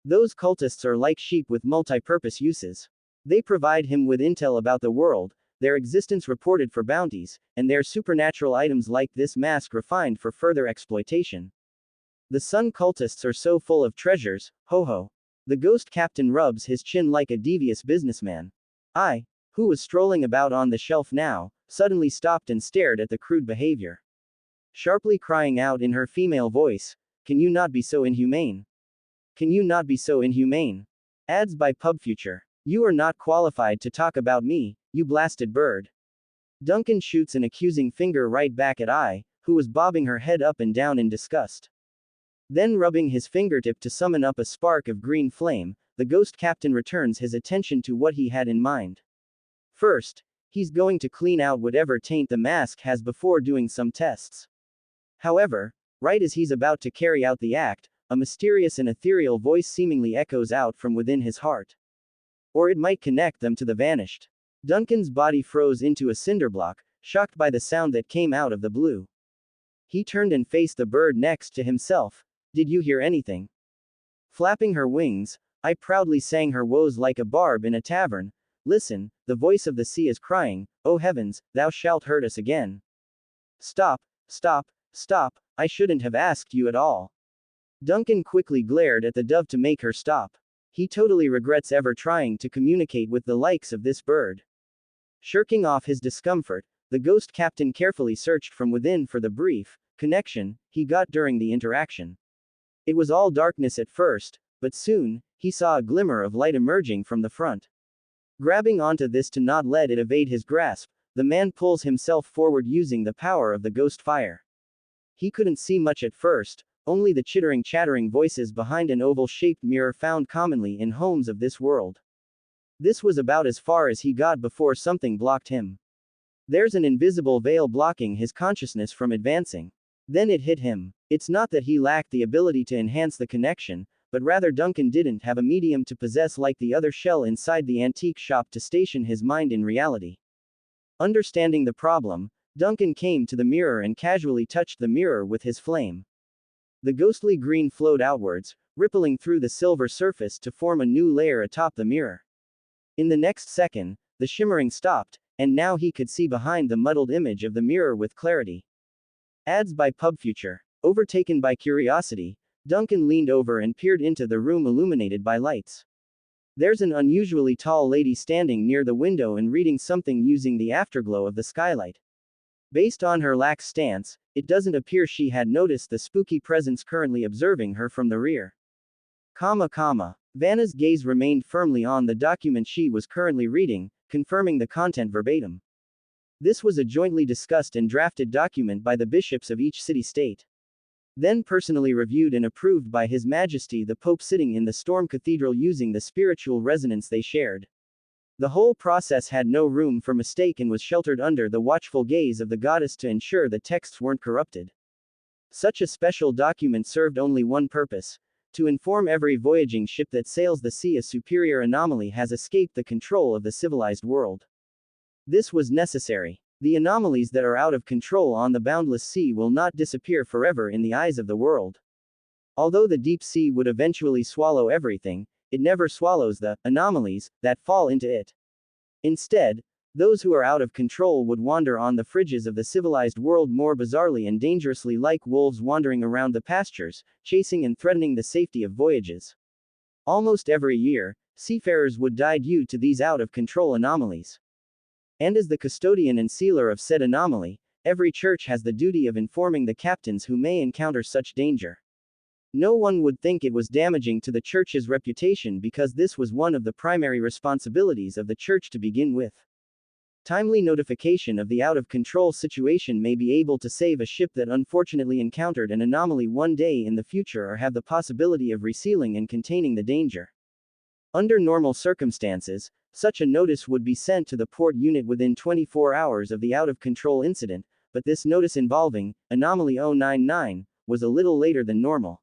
Those cultists are like sheep with multi-purpose uses. They provide him with intel about the world, their existence reported for bounties, and their supernatural items like this mask refined for further exploitation. The sun cultists are so full of treasures, ho ho. The ghost captain rubs his chin like a devious businessman. I, who was strolling about on the shelf now, suddenly stopped and stared at the crude behavior. Sharply crying out in her female voice, "Can you not be so inhumane? Can you not be so inhumane?" Ads by PubFuture. You are not qualified to talk about me, you blasted bird. Duncan shoots an accusing finger right back at I, who was bobbing her head up and down in disgust. Then rubbing his fingertip to summon up a spark of green flame, the ghost captain returns his attention to what he had in mind. First, he's going to clean out whatever taint the mask has before doing some tests. However, right as he's about to carry out the act, a mysterious and ethereal voice seemingly echoes out from within his heart. Or it might connect them to the vanished. Duncan's body froze into a cinderblock, shocked by the sound that came out of the blue. He turned and faced the bird next to himself. Did you hear anything? Flapping her wings, I proudly sang her woes like a barb in a tavern. Listen, the voice of the sea is crying, oh heavens, thou shalt hurt us again. Stop, stop, stop, I shouldn't have asked you at all. Duncan quickly glared at the dove to make her stop. He totally regrets ever trying to communicate with the likes of this bird. Shirking off his discomfort, the ghost captain carefully searched from within for the brief connection he got during the interaction. It was all darkness at first, but soon, he saw a glimmer of light emerging from the front. Grabbing onto this to not let it evade his grasp, the man pulls himself forward using the power of the ghost fire. He couldn't see much at first, only the chattering voices behind an oval-shaped mirror found commonly in homes of this world. This was about as far as he got before something blocked him. There's an invisible veil blocking his consciousness from advancing. Then it hit him. It's not that he lacked the ability to enhance the connection, but rather Duncan didn't have a medium to possess like the other shell inside the antique shop to station his mind in reality. Understanding the problem, Duncan came to the mirror and casually touched the mirror with his flame. The ghostly green flowed outwards, rippling through the silver surface to form a new layer atop the mirror. In the next second, the shimmering stopped, and now he could see behind the muddled image of the mirror with clarity. Ads by PubFuture. Overtaken by curiosity, Duncan leaned over and peered into the room illuminated by lights. There's an unusually tall lady standing near the window and reading something using the afterglow of the skylight. Based on her lax stance, it doesn't appear she had noticed the spooky presence currently observing her from the rear. Vanna's gaze remained firmly on the document she was currently reading, confirming the content verbatim. This was a jointly discussed and drafted document by the bishops of each city-state. Then personally reviewed and approved by His Majesty the Pope sitting in the Storm Cathedral using the spiritual resonance they shared. The whole process had no room for mistake and was sheltered under the watchful gaze of the goddess to ensure the texts weren't corrupted. Such a special document served only one purpose: to inform every voyaging ship that sails the sea a superior anomaly has escaped the control of the civilized world. This was necessary. The anomalies that are out of control on the boundless sea will not disappear forever in the eyes of the world. Although the deep sea would eventually swallow everything, it never swallows the anomalies that fall into it. Instead, Those who are out of control would wander on the fringes of the civilized world more bizarrely and dangerously, like wolves wandering around the pastures, chasing and threatening the safety of voyages. Almost every year, seafarers would die due to these out of control anomalies. And as the custodian and sealer of said anomaly, every church has the duty of informing the captains who may encounter such danger. No one would think it was damaging to the church's reputation because this was one of the primary responsibilities of the church to begin with. Timely notification of the out-of-control situation may be able to save a ship that unfortunately encountered an anomaly one day in the future or have the possibility of resealing and containing the danger. Under normal circumstances, such a notice would be sent to the port unit within 24 hours of the out-of-control incident, but this notice involving Anomaly 099 was a little later than normal.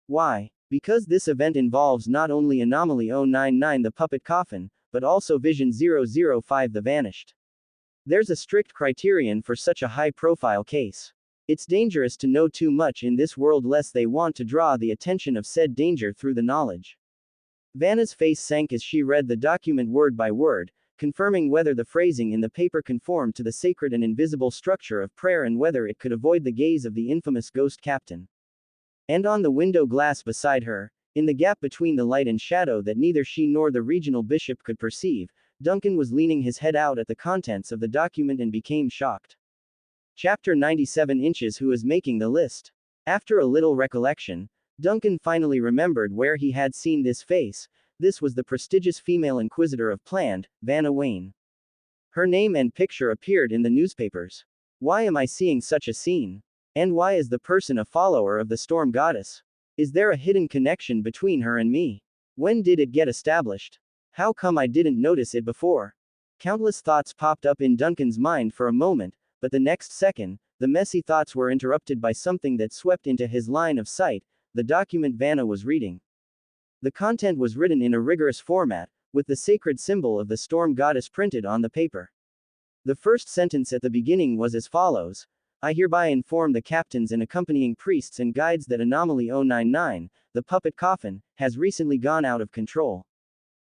Why? Because this event involves not only Anomaly 099 the puppet coffin, but also Vision 005 the vanished. There's a strict criterion for such a high-profile case. It's dangerous to know too much in this world lest they want to draw the attention of said danger through the knowledge. Vanna's face sank as she read the document word by word, confirming whether the phrasing in the paper conformed to the sacred and invisible structure of prayer and whether it could avoid the gaze of the infamous ghost captain. And on the window glass beside her, in the gap between the light and shadow that neither she nor the regional bishop could perceive, Duncan was leaning his head out at the contents of the document and became shocked. Chapter 97 Inches Who is making the list? After a little recollection, Duncan finally remembered where he had seen this face. This was the prestigious female inquisitor of Planned, Vanna Wayne. Her name and picture appeared in the newspapers. Why am I seeing such a scene? And why is the person a follower of the storm goddess? Is there a hidden connection between her and me? When did it get established? How come I didn't notice it before? Countless thoughts popped up in Duncan's mind for a moment, but the next second, the messy thoughts were interrupted by something that swept into his line of sight, the document Vanna was reading. The content was written in a rigorous format, with the sacred symbol of the storm goddess printed on the paper. The first sentence at the beginning was as follows: I hereby inform the captains and accompanying priests and guides that Anomaly 099, the puppet coffin, has recently gone out of control.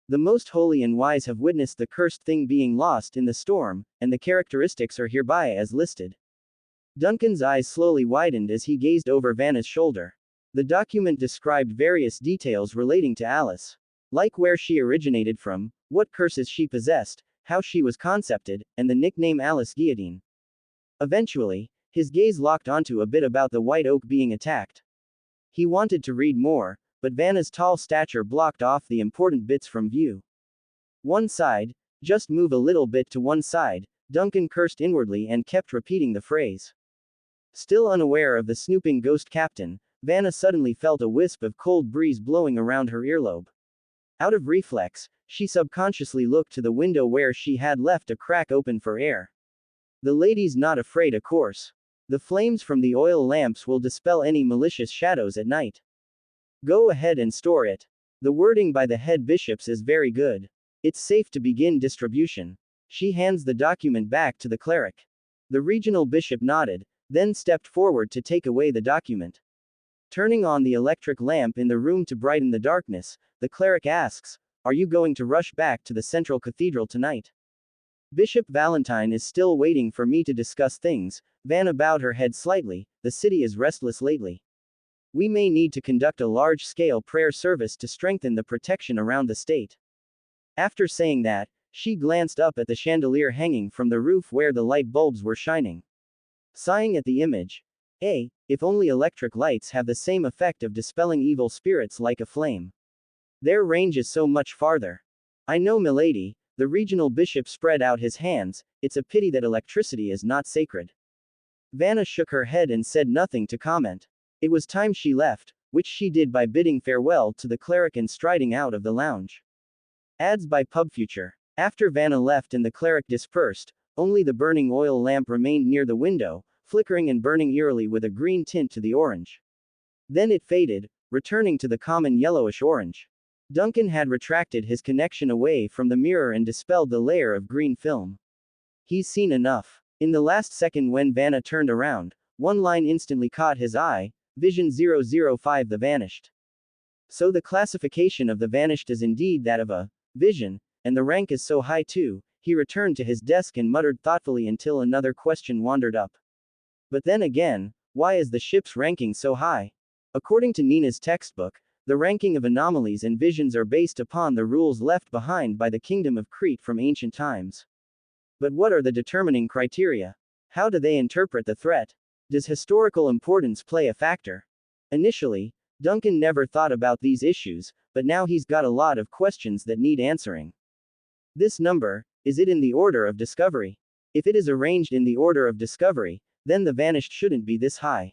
The most holy and wise have witnessed the cursed thing being lost in the storm, and the characteristics are hereby as listed. Duncan's eyes slowly widened as he gazed over Vanna's shoulder. The document described various details relating to Alice. Like where she originated from, what curses she possessed, how she was concepted, and the nickname Alice Guillotine. Eventually, his gaze locked onto a bit about the white oak being attacked. He wanted to read more, but Vanna's tall stature blocked off the important bits from view. One side, just move a little bit to one side, Duncan cursed inwardly and kept repeating the phrase. Still unaware of the snooping ghost captain, Vanna suddenly felt a wisp of cold breeze blowing around her earlobe. Out of reflex, she subconsciously looked to the window where she had left a crack open for air. The lady's not afraid, of course. The flames from the oil lamps will dispel any malicious shadows at night. Go ahead and store it. The wording by the head bishops is very good. It's safe to begin distribution. She hands the document back to the cleric. The regional bishop nodded, then stepped forward to take away the document. Turning on the electric lamp in the room to brighten the darkness, the cleric asks, Are you going to rush back to the central cathedral tonight? Bishop Valentine is still waiting for me to discuss things. Vanna bowed her head slightly. The city is restless lately. We may need to conduct a large-scale prayer service to strengthen the protection around the state. After saying that, she glanced up at the chandelier hanging from the roof where the light bulbs were shining. Sighing at the image, if only electric lights have the same effect of dispelling evil spirits like a flame. Their range is so much farther. I know, milady. The regional bishop spread out his hands. It's a pity that electricity is not sacred. Vanna shook her head and said nothing to comment. It was time she left, which she did by bidding farewell to the cleric and striding out of the lounge. Ads by PubFuture. After Vanna left and the cleric dispersed, only the burning oil lamp remained near the window, flickering and burning eerily with a green tint to the orange. Then it faded, returning to the common yellowish orange. Duncan had retracted his connection away from the mirror and dispelled the layer of green film. He's seen enough. In the last second when Vanna turned around, one line instantly caught his eye, Vision 005 the vanished. So the classification of the vanished is indeed that of a vision, and the rank is so high too. He returned to his desk and muttered thoughtfully until another question wandered up. But then again, why is the ship's ranking so high? According to Nina's textbook, the ranking of anomalies and visions are based upon the rules left behind by the Kingdom of Crete from ancient times. But what are the determining criteria? How do they interpret the threat? Does historical importance play a factor? Initially, Duncan never thought about these issues, but now he's got a lot of questions that need answering. This number, is it in the order of discovery? If it is arranged in the order of discovery, then the vanished shouldn't be this high.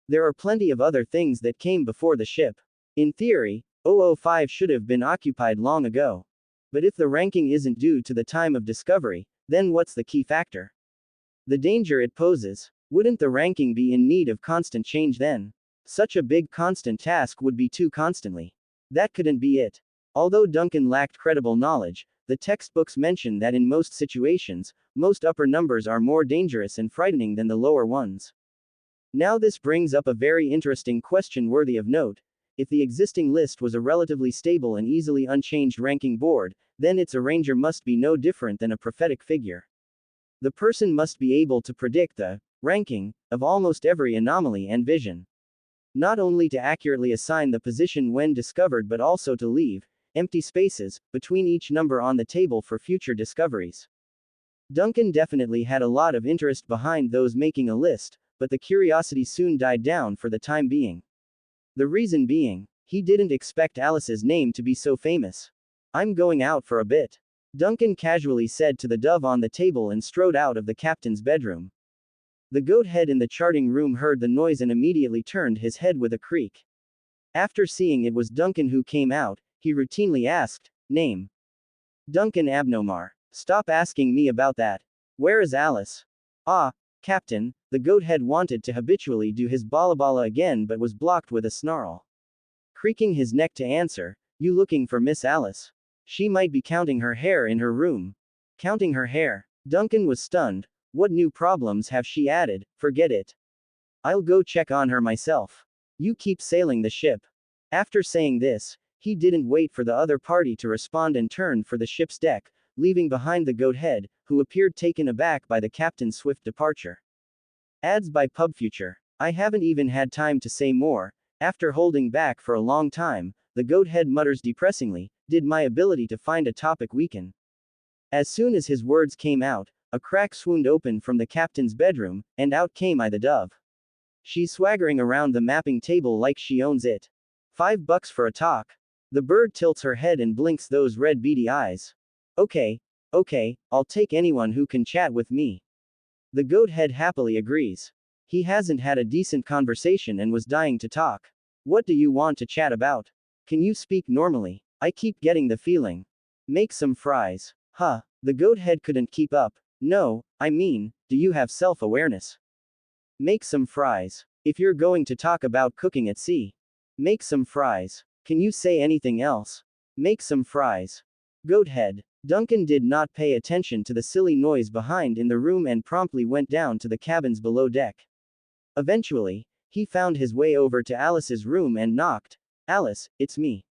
There are plenty of other things that came before the ship. In theory, 005 should have been occupied long ago. But if the ranking isn't due to the time of discovery, then what's the key factor? The danger it poses. Wouldn't the ranking be in need of constant change then? Such a big constant task would be too constantly. That couldn't be it. Although Duncan lacked credible knowledge, the textbooks mention that in most situations, most upper numbers are more dangerous and frightening than the lower ones. Now this brings up a very interesting question worthy of note. If the existing list was a relatively stable and easily unchanged ranking board, then its arranger must be no different than a prophetic figure. The person must be able to predict the ranking of almost every anomaly and vision. Not only to accurately assign the position when discovered but also to leave empty spaces between each number on the table for future discoveries. Duncan definitely had a lot of interest behind those making a list, but the curiosity soon died down for the time being. The reason being, he didn't expect Alice's name to be so famous. "I'm going out for a bit," Duncan casually said to the dove on the table and strode out of the captain's bedroom. The goat head in the charting room heard the noise and immediately turned his head with a creak. After seeing it was Duncan who came out, he routinely asked, "Name?" "Duncan Abnomar." "Stop asking me about that. Where is Alice?" "Ah, Captain," the goat head wanted to habitually do his balabala again but was blocked with a snarl. Creaking his neck to answer, "You looking for Miss Alice? She might be counting her hair in her room." Counting her hair? Duncan was stunned. What new problems have she added? Forget it. "I'll go check on her myself. You keep sailing the ship." After saying this, he didn't wait for the other party to respond and turned for the ship's deck, leaving behind the goat head, who appeared taken aback by the captain's swift departure. Ads by PubFuture. I haven't even had time to say more. After holding back for a long time, the goat head mutters depressingly, "Did my ability to find a topic weaken?" As soon as his words came out, a crack swooned open from the captain's bedroom, and out came the dove. She's swaggering around the mapping table like she owns it. $5 for a talk. The bird tilts her head and blinks those red beady eyes. Okay, I'll take anyone who can chat with me." The goat head happily agrees. He hasn't had a decent conversation and was dying to talk. "What do you want to chat about? Can you speak normally? I keep getting the feeling." "Make some fries." "Huh." The goat head couldn't keep up. "No, I mean, do you have self-awareness? Make some fries. If you're going to talk about cooking at sea, make some fries. Can you say anything else? Make some fries." Goat head. Duncan did not pay attention to the silly noise behind in the room and promptly went down to the cabins below deck. Eventually, he found his way over to Alice's room and knocked. "Alice, it's me."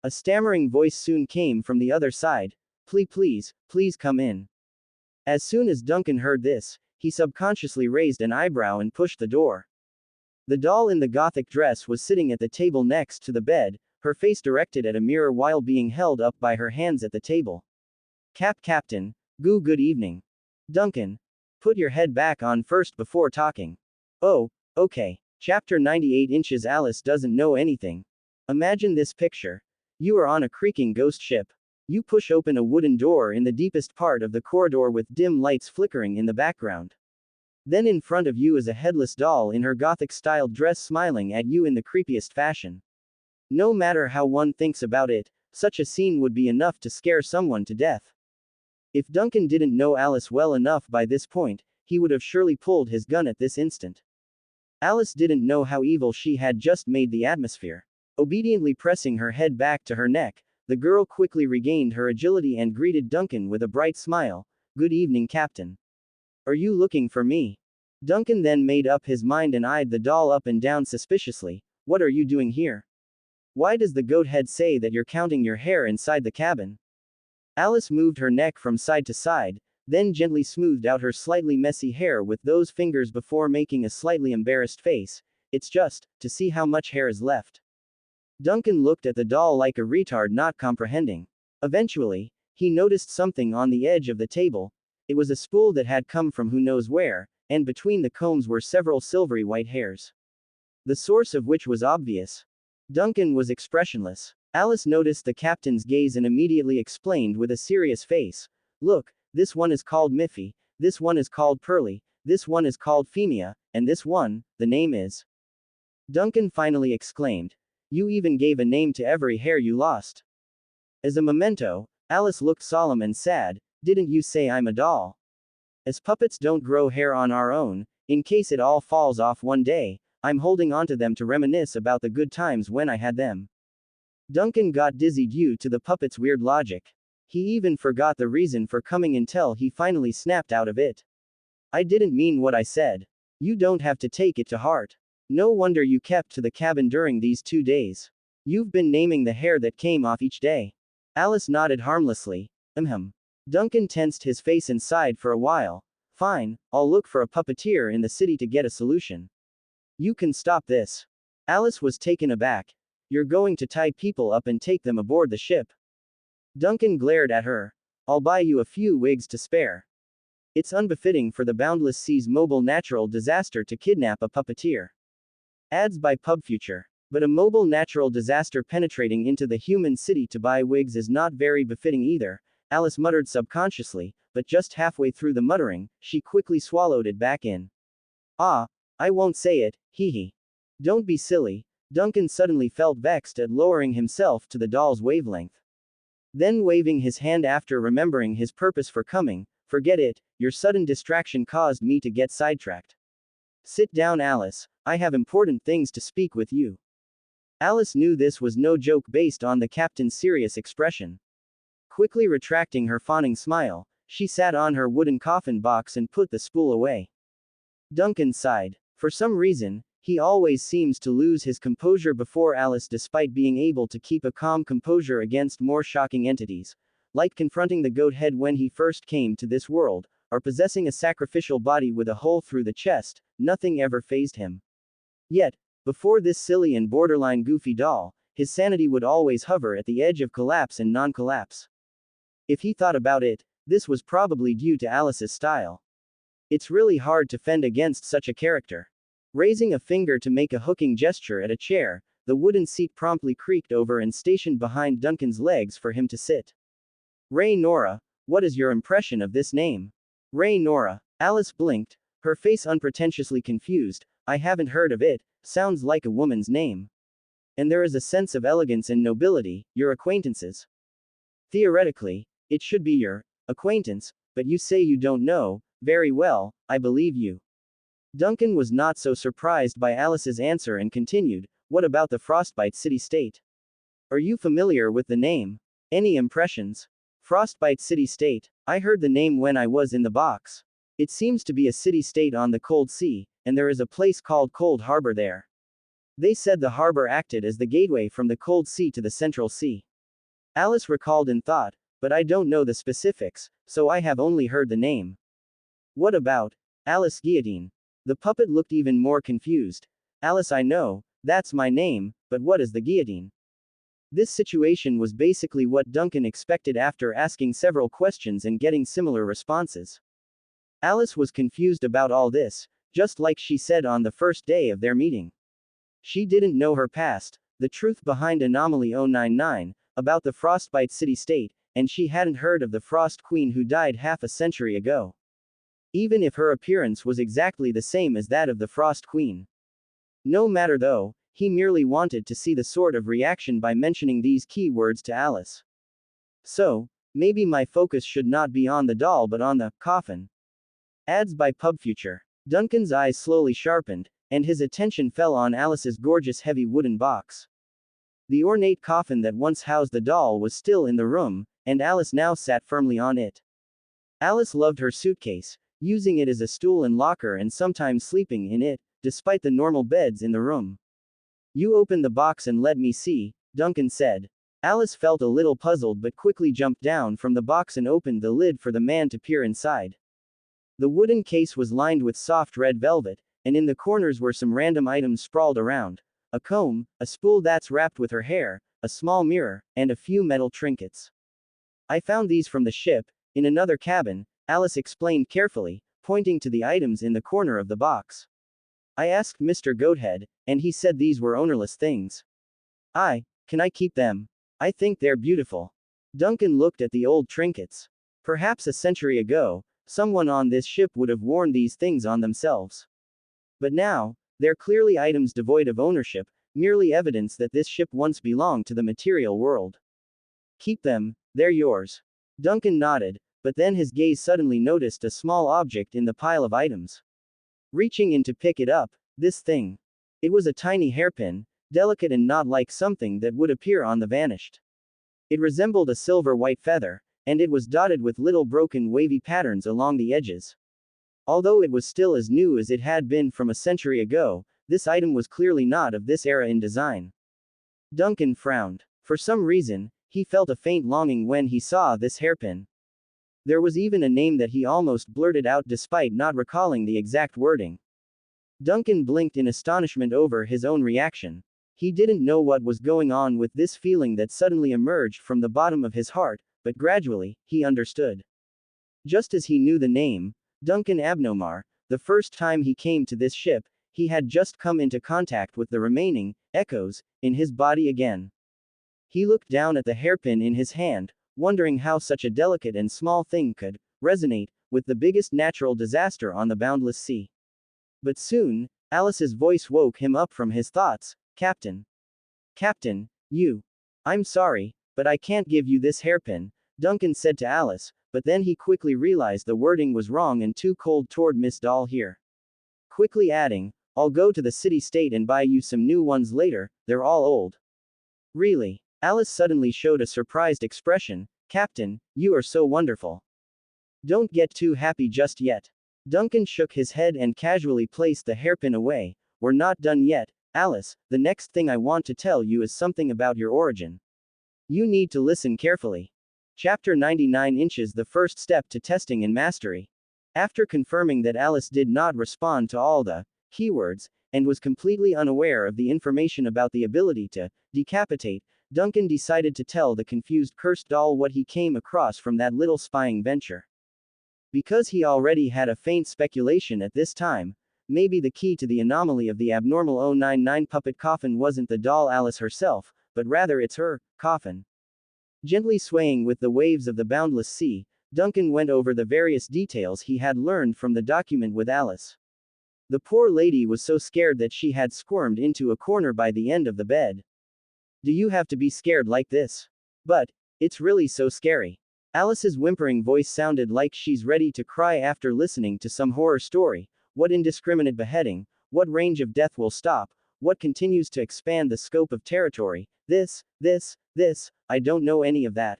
A stammering voice soon came from the other side. Please come in." As soon as Duncan heard this, he subconsciously raised an eyebrow and pushed the door. The doll in the gothic dress was sitting at the table next to the bed, her face directed at a mirror while being held up by her hands at the table. Captain, good evening." "Duncan, put your head back on first before talking." "Oh, okay." Chapter 98 Inches Alice doesn't know anything. Imagine this picture. You are on a creaking ghost ship. You push open a wooden door in the deepest part of the corridor with dim lights flickering in the background. Then in front of you is a headless doll in her gothic-styled dress smiling at you in the creepiest fashion. No matter how one thinks about it, such a scene would be enough to scare someone to death. If Duncan didn't know Alice well enough by this point, he would have surely pulled his gun at this instant. Alice didn't know how evil she had just made the atmosphere. Obediently pressing her head back to her neck, the girl quickly regained her agility and greeted Duncan with a bright smile. "Good evening, Captain. Are you looking for me?" Duncan then made up his mind and eyed the doll up and down suspiciously. "What are you doing here? Why does the goat head say that you're counting your hair inside the cabin?" Alice moved her neck from side to side, then gently smoothed out her slightly messy hair with those fingers before making a slightly embarrassed face. It's just, to see how much hair is left. Duncan looked at the doll like a retard, not comprehending. Eventually, he noticed something on the edge of the table. It was a spool that had come from who knows where, and between the combs were several silvery white hairs. The source of which was obvious. Duncan was expressionless. Alice noticed the captain's gaze and immediately explained with a serious face. Look, this one is called Miffy, this one is called Pearly, this one is called Femia, and this one, the name is. Duncan finally exclaimed. You even gave a name to every hair you lost. As a memento, Alice looked solemn and sad. Didn't you say I'm a doll? As puppets don't grow hair on our own, in case it all falls off one day, I'm holding onto them to reminisce about the good times when I had them. Duncan got dizzy due to the puppet's weird logic. He even forgot the reason for coming until he finally snapped out of it. I didn't mean what I said. You don't have to take it to heart. No wonder you kept to the cabin during these 2 days. You've been naming the hair that came off each day. Alice nodded harmlessly. Duncan tensed his face and sighed for a while. Fine, I'll look for a puppeteer in the city to get a solution. You can stop this. Alice was taken aback. You're going to tie people up and take them aboard the ship. Duncan glared at her. I'll buy you a few wigs to spare. It's unbefitting for the boundless sea's mobile natural disaster to kidnap a puppeteer. Ads by PubFuture. But a mobile natural disaster penetrating into the human city to buy wigs is not very befitting either, Alice muttered subconsciously, but just halfway through the muttering, she quickly swallowed it back in. Ah, I won't say it, hee. Don't be silly. Duncan suddenly felt vexed at lowering himself to the doll's wavelength. Then waving his hand after remembering his purpose for coming, forget it, your sudden distraction caused me to get sidetracked. Sit down, Alice, I have important things to speak with you. Alice knew this was no joke based on the captain's serious expression. Quickly retracting her fawning smile, she sat on her wooden coffin box and put the spool away. Duncan sighed. For some reason, he always seems to lose his composure before Alice despite being able to keep a calm composure against more shocking entities, like confronting the goat head when he first came to this world, or possessing a sacrificial body with a hole through the chest. Nothing ever fazed him. Yet, before this silly and borderline goofy doll, his sanity would always hover at the edge of collapse and non-collapse. If he thought about it, this was probably due to Alice's style. It's really hard to fend against such a character. Raising a finger to make a hooking gesture at a chair, the wooden seat promptly creaked over and stationed behind Duncan's legs for him to sit. Ray Nora, what is your impression of this name? Ray Nora. Alice blinked, her face unpretentiously confused. I haven't heard of it, sounds like a woman's name. And there is a sense of elegance and nobility, your acquaintances. Theoretically, it should be your acquaintance, but you say you don't know. Very well, I believe you. Duncan was not so surprised by Alice's answer and continued, what about the Frostbite city-state? Are you familiar with the name? Any impressions? Frostbite city-state. I heard the name when I was in the box. It seems to be a city-state on the cold sea, and there is a place called Cold Harbor there. They said the harbor acted as the gateway from the cold sea to the central sea. Alice recalled in thought, but I don't know the specifics, so I have only heard the name. What about Alice Guillotine? The puppet looked even more confused. Alice, I know, that's my name, but what is the guillotine? This situation was basically what Duncan expected after asking several questions and getting similar responses. Alice was confused about all this, just like she said on the first day of their meeting. She didn't know her past, the truth behind Anomaly 099, about the Frostbite city-state, and she hadn't heard of the Frost Queen who died half a century ago. Even if her appearance was exactly the same as that of the Frost Queen. No matter though, he merely wanted to see the sort of reaction by mentioning these key words to Alice. So, maybe my focus should not be on the doll but on the coffin. Ads by PubFuture. Duncan's eyes slowly sharpened, and his attention fell on Alice's gorgeous heavy wooden box. The ornate coffin that once housed the doll was still in the room, and Alice now sat firmly on it. Alice loved her suitcase, using it as a stool and locker and sometimes sleeping in it, despite the normal beds in the room. You open the box and let me see, Duncan said. Alice felt a little puzzled but quickly jumped down from the box and opened the lid for the man to peer inside. The wooden case was lined with soft red velvet, and in the corners were some random items sprawled around. A comb, a spool that's wrapped with her hair, a small mirror, and a few metal trinkets. I found these from the ship, in another cabin, Alice explained carefully, pointing to the items in the corner of the box. I asked Mr. Goathead, and he said these were ownerless things. Can I keep them? I think they're beautiful. Duncan looked at the old trinkets. Perhaps a century ago, someone on this ship would have worn these things on themselves. But now, they're clearly items devoid of ownership, merely evidence that this ship once belonged to the material world. Keep them, they're yours. Duncan nodded, but then his gaze suddenly noticed a small object in the pile of items. Reaching in to pick it up, this thing. It was a tiny hairpin, delicate and not like something that would appear on the vanished. It resembled a silver-white feather, and it was dotted with little broken wavy patterns along the edges. Although it was still as new as it had been from a century ago, this item was clearly not of this era in design. Duncan frowned. For some reason, he felt a faint longing when he saw this hairpin. There was even a name that he almost blurted out despite not recalling the exact wording. Duncan blinked in astonishment over his own reaction. He didn't know what was going on with this feeling that suddenly emerged from the bottom of his heart, but gradually, he understood. Just as he knew the name, Duncan Abnomar, the first time he came to this ship, he had just come into contact with the remaining echoes in his body again. He looked down at the hairpin in his hand, wondering how such a delicate and small thing could resonate with the biggest natural disaster on the boundless sea. But soon, Alice's voice woke him up from his thoughts. Captain. Captain, you. I'm sorry, but I can't give you this hairpin, Duncan said to Alice, but then he quickly realized the wording was wrong and too cold toward Miss Doll here. Quickly adding, I'll go to the city-state and buy you some new ones later, they're all old. Really? Alice suddenly showed a surprised expression. Captain, you are so wonderful. Don't get too happy just yet. Duncan shook his head and casually placed the hairpin away. We're not done yet, Alice, the next thing I want to tell you is something about your origin. You need to listen carefully. Chapter 99 Inches The first step to testing and mastery. After confirming that Alice did not respond to all the keywords, and was completely unaware of the information about the ability to decapitate, Duncan decided to tell the confused cursed doll what he came across from that little spying venture. Because he already had a faint speculation at this time, maybe the key to the anomaly of the abnormal 099 puppet coffin wasn't the doll Alice herself, but rather it's her coffin. Gently swaying with the waves of the boundless sea, Duncan went over the various details he had learned from the document with Alice. The poor lady was so scared that she had squirmed into a corner by the end of the bed. Do you have to be scared like this? But, it's really so scary. Alice's whimpering voice sounded like she's ready to cry after listening to some horror story. What indiscriminate beheading, what range of death will stop, what continues to expand the scope of territory, this, I don't know any of that.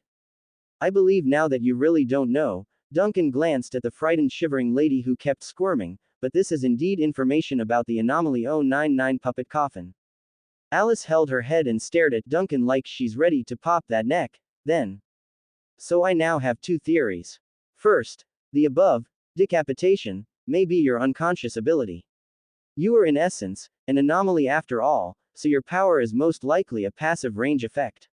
I believe now that you really don't know. Duncan glanced at the frightened shivering lady who kept squirming, but this is indeed information about the anomaly 099 puppet coffin. Alice held her head and stared at Duncan like she's ready to pop that neck, then. So I now have two theories. First, the above, decapitation, may be your unconscious ability. You are in essence, an anomaly after all, so your power is most likely a passive range effect.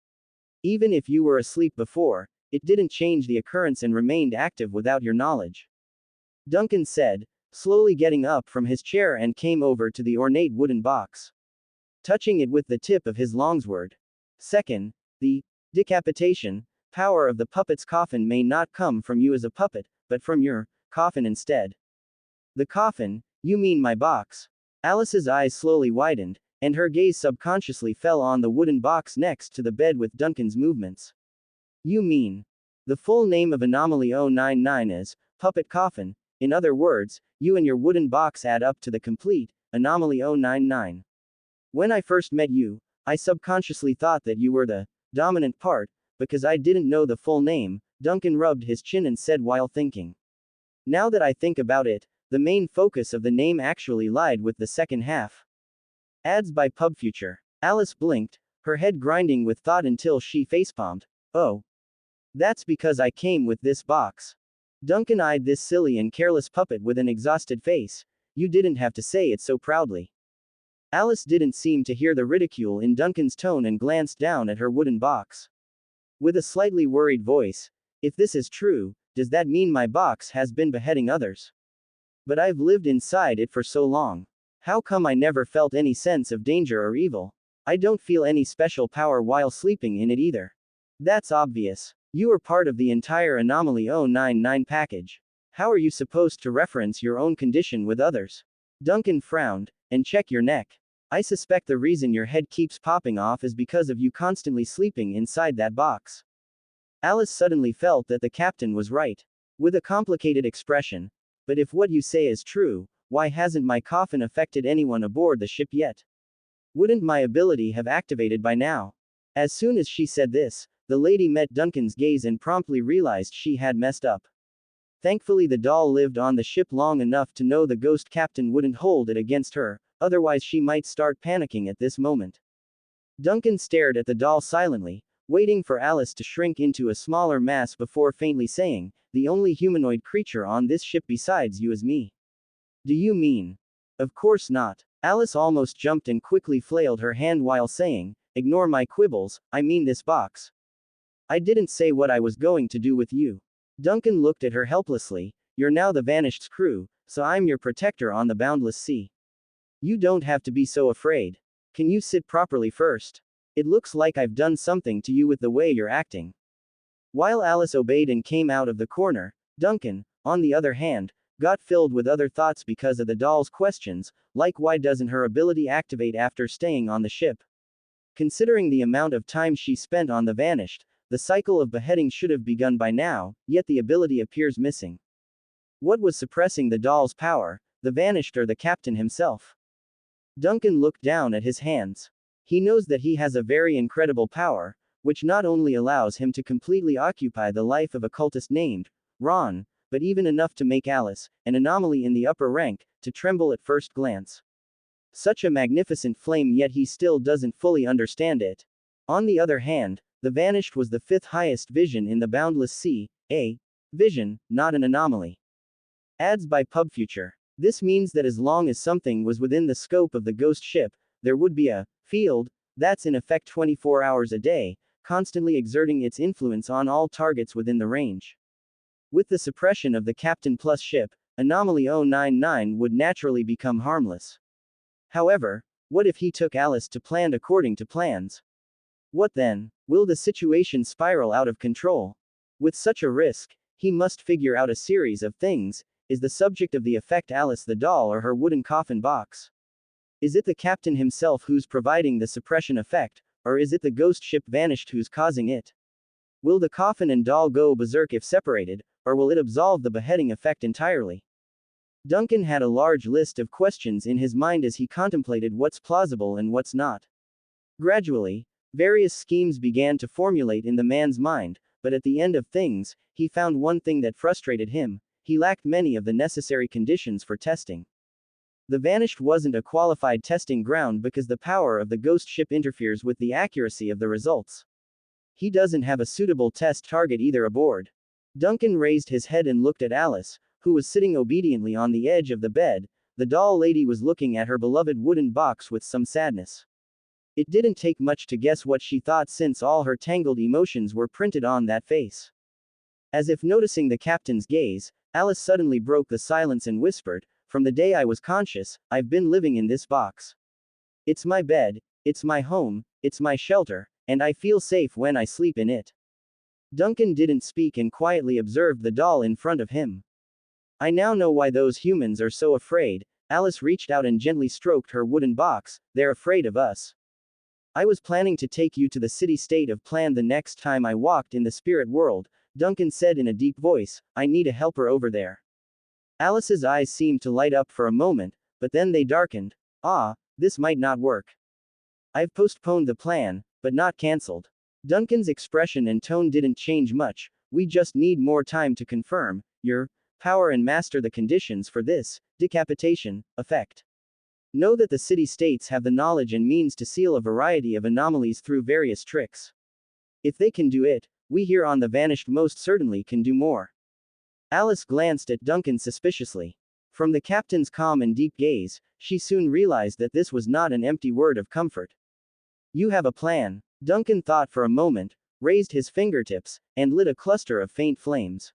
Even if you were asleep before, it didn't change the occurrence and remained active without your knowledge. Duncan said, slowly getting up from his chair and came over to the ornate wooden box, touching it with the tip of his longsword. Second, the decapitation power of the puppet's coffin may not come from you as a puppet, but from your coffin instead. The coffin? You mean my box? Alice's eyes slowly widened, and her gaze subconsciously fell on the wooden box next to the bed with Duncan's movements. You mean? The full name of Anomaly 099 is Puppet Coffin. In other words, you and your wooden box add up to the complete Anomaly 099. When I first met you, I subconsciously thought that you were the dominant part, because I didn't know the full name, Duncan rubbed his chin and said while thinking. Now that I think about it, the main focus of the name actually lied with the second half. Ads by PubFuture. Alice blinked, her head grinding with thought until she facepalmed. Oh. That's because I came with this box. Duncan eyed this silly and careless puppet with an exhausted face. You didn't have to say it so proudly. Alice didn't seem to hear the ridicule in Duncan's tone and glanced down at her wooden box. With a slightly worried voice, if this is true, does that mean my box has been beheading others? But I've lived inside it for so long. How come I never felt any sense of danger or evil? I don't feel any special power while sleeping in it either. That's obvious. You are part of the entire Anomaly 099 package. How are you supposed to reference your own condition with others? Duncan frowned, and check your neck. I suspect the reason your head keeps popping off is because of you constantly sleeping inside that box. Alice suddenly felt that the captain was right. With a complicated expression. But if what you say is true, why hasn't my coffin affected anyone aboard the ship yet? Wouldn't my ability have activated by now? As soon as she said this, the lady met Duncan's gaze and promptly realized she had messed up. Thankfully, the doll lived on the ship long enough to know the ghost captain wouldn't hold it against her, otherwise she might start panicking at this moment. Duncan stared at the doll silently, waiting for Alice to shrink into a smaller mass before faintly saying, "The only humanoid creature on this ship besides you is me." "Do you mean?" "Of course not." Alice almost jumped and quickly flailed her hand while saying, "Ignore my quibbles, I mean this box. I didn't say what I was going to do with you." Duncan looked at her helplessly. "You're now the Vanished's crew, so I'm your protector on the boundless sea. You don't have to be so afraid. Can you sit properly first? It looks like I've done something to you with the way you're acting." While Alice obeyed and came out of the corner, Duncan, on the other hand, got filled with other thoughts because of the doll's questions, like why doesn't her ability activate after staying on the ship? Considering the amount of time she spent on the Vanished, the cycle of beheading should have begun by now, yet the ability appears missing. What was suppressing the doll's power, the Vanished or the captain himself? Duncan looked down at his hands. He knows that he has a very incredible power, which not only allows him to completely occupy the life of a cultist named Ron, but even enough to make Alice, an anomaly in the upper rank, to tremble at first glance. Such a magnificent flame, yet he still doesn't fully understand it. On the other hand, the Vanished was the fifth highest vision in the boundless sea, a vision, not an anomaly. Adds by PubFuture. This means that as long as something was within the scope of the ghost ship, there would be a field that's in effect 24 hours a day, constantly exerting its influence on all targets within the range. With the suppression of the captain plus ship, Anomaly 099 would naturally become harmless. However, what if he took Alice to plan according to plans? What then? Will the situation spiral out of control? With such a risk, he must figure out a series of things. Is the subject of the effect Alice the doll or her wooden coffin box? Is it the captain himself who's providing the suppression effect, or is it the ghost ship Vanished who's causing it? Will the coffin and doll go berserk if separated, or will it absolve the beheading effect entirely? Duncan had a large list of questions in his mind as he contemplated what's plausible and what's not. Gradually, various schemes began to formulate in the man's mind, but at the end of things, he found one thing that frustrated him: he lacked many of the necessary conditions for testing. The Vanished wasn't a qualified testing ground because the power of the ghost ship interferes with the accuracy of the results. He doesn't have a suitable test target either aboard. Duncan raised his head and looked at Alice, who was sitting obediently on the edge of the bed. The doll lady was looking at her beloved wooden box with some sadness. It didn't take much to guess what she thought since all her tangled emotions were printed on that face. As if noticing the captain's gaze, Alice suddenly broke the silence and whispered, "From the day I was conscious, I've been living in this box. It's my bed, it's my home, it's my shelter, and I feel safe when I sleep in it." Duncan didn't speak and quietly observed the doll in front of him. "I now know why those humans are so afraid." Alice reached out and gently stroked her wooden box. "They're afraid of us. I was planning to take you to the city-state of Plan the next time I walked in the spirit world," Duncan said in a deep voice. "I need a helper over there." Alice's eyes seemed to light up for a moment, but then they darkened. This might not work. "I've postponed the plan, but not cancelled." Duncan's expression and tone didn't change much. "We just need more time to confirm your power and master the conditions for this decapitation effect." Know that the city-states have the knowledge and means to seal a variety of anomalies through various tricks. If they can do it, we here on the Vanished most certainly can do more. Alice glanced at Duncan suspiciously. From the captain's calm and deep gaze, she soon realized that this was not an empty word of comfort. You have a plan. Duncan thought for a moment, raised his fingertips, and lit a cluster of faint flames.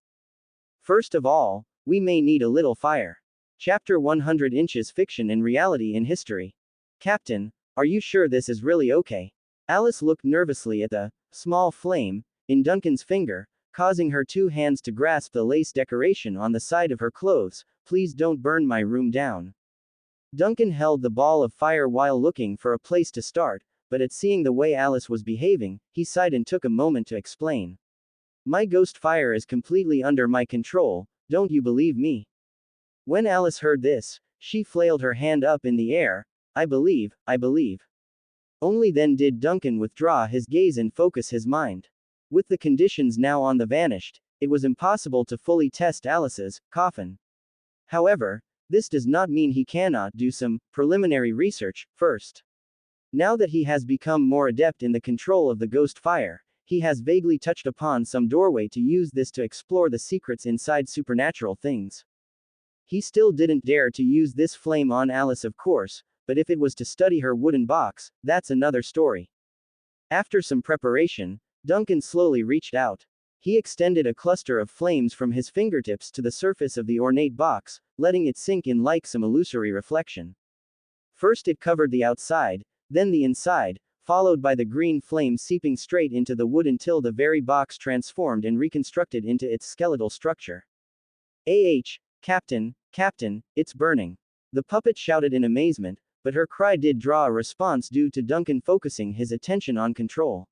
First of all, we may need a little fire. Chapter 100 Inches Fiction and Reality in History. Captain, are you sure this is really okay? Alice looked nervously at the small flame in Duncan's finger, causing her two hands to grasp the lace decoration on the side of her clothes. Please don't burn my room down. Duncan held the ball of fire while looking for a place to start, but at seeing the way Alice was behaving, he sighed and took a moment to explain. My ghost fire is completely under my control, don't you believe me? When Alice heard this, she flailed her hand up in the air. I believe. Only then did Duncan withdraw his gaze and focus his mind. With the conditions now on the Vanished, it was impossible to fully test Alice's coffin. However, this does not mean he cannot do some preliminary research first. Now that he has become more adept in the control of the ghost fire, he has vaguely touched upon some doorway to use this to explore the secrets inside supernatural things. He still didn't dare to use this flame on Alice, of course, but if it was to study her wooden box, that's another story. After some preparation, Duncan slowly reached out. He extended a cluster of flames from his fingertips to the surface of the ornate box, letting it sink in like some illusory reflection. First it covered the outside, then the inside, followed by the green flame seeping straight into the wood until the very box transformed and reconstructed into its skeletal structure. Captain, it's burning. The puppet shouted in amazement, but her cry did draw a response due to Duncan focusing his attention on control.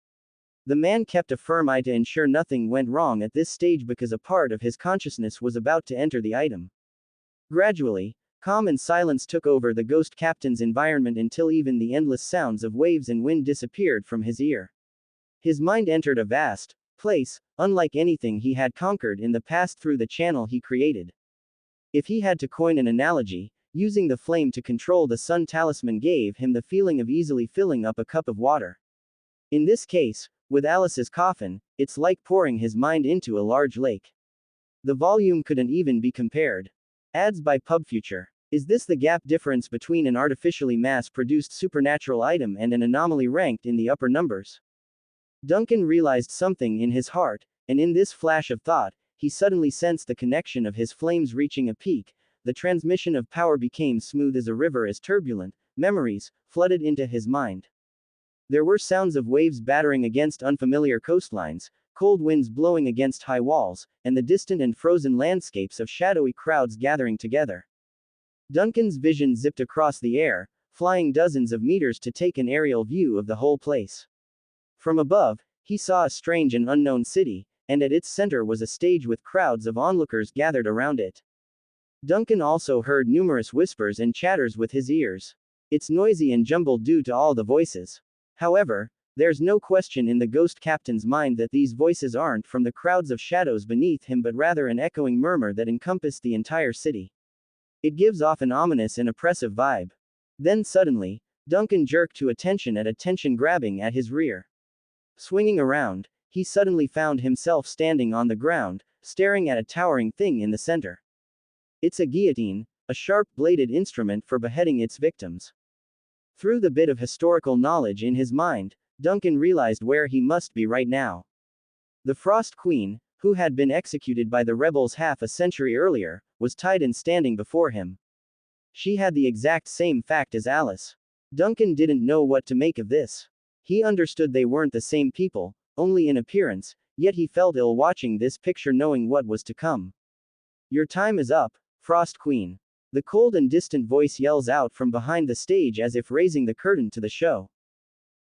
The man kept a firm eye to ensure nothing went wrong at this stage because a part of his consciousness was about to enter the item. Gradually, calm and silence took over the ghost captain's environment until even the endless sounds of waves and wind disappeared from his ear. His mind entered a vast place, unlike anything he had conquered in the past through the channel he created. If he had to coin an analogy, using the flame to control the sun talisman gave him the feeling of easily filling up a cup of water. In this case, with Alice's coffin, it's like pouring his mind into a large lake. The volume couldn't even be compared. Ads by PubFuture. Is this the gap difference between an artificially mass-produced supernatural item and an anomaly ranked in the upper numbers? Duncan realized something in his heart, and in this flash of thought, he suddenly sensed the connection of his flames reaching a peak. The transmission of power became smooth as a river as turbulent memories flooded into his mind. There were sounds of waves battering against unfamiliar coastlines, cold winds blowing against high walls, and the distant and frozen landscapes of shadowy crowds gathering together. Duncan's vision zipped across the air, flying dozens of meters to take an aerial view of the whole place. From above, he saw a strange and unknown city, and at its center was a stage with crowds of onlookers gathered around it. Duncan also heard numerous whispers and chatters with his ears. It's noisy and jumbled due to all the voices. However, there's no question in the ghost captain's mind that these voices aren't from the crowds of shadows beneath him but rather an echoing murmur that encompassed the entire city. It gives off an ominous and oppressive vibe. Then suddenly, Duncan jerked to attention at a tension grabbing at his rear. Swinging around, he suddenly found himself standing on the ground, staring at a towering thing in the center. It's a guillotine, a sharp-bladed instrument for beheading its victims. Through the bit of historical knowledge in his mind, Duncan realized where he must be right now. The Frost Queen, who had been executed by the rebels half a century earlier, was tied and standing before him. She had the exact same fact as Alice. Duncan didn't know what to make of this. He understood they weren't the same people, only in appearance, yet he felt ill watching this picture knowing what was to come. Your time is up, Frost Queen. The cold and distant voice yells out from behind the stage as if raising the curtain to the show.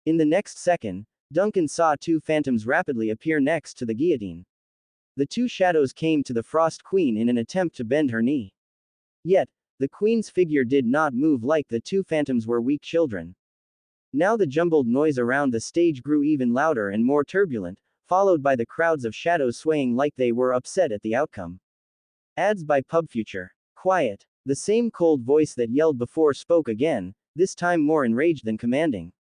In the next second, Duncan saw two phantoms rapidly appear next to the guillotine. The two shadows came to the Frost Queen in an attempt to bend her knee. Yet, the Queen's figure did not move like the two phantoms were weak children. Now the jumbled noise around the stage grew even louder and more turbulent, followed by the crowds of shadows swaying like they were upset at the outcome. Ads by PubFuture. Quiet. The same cold voice that yelled before spoke again, this time more enraged than commanding.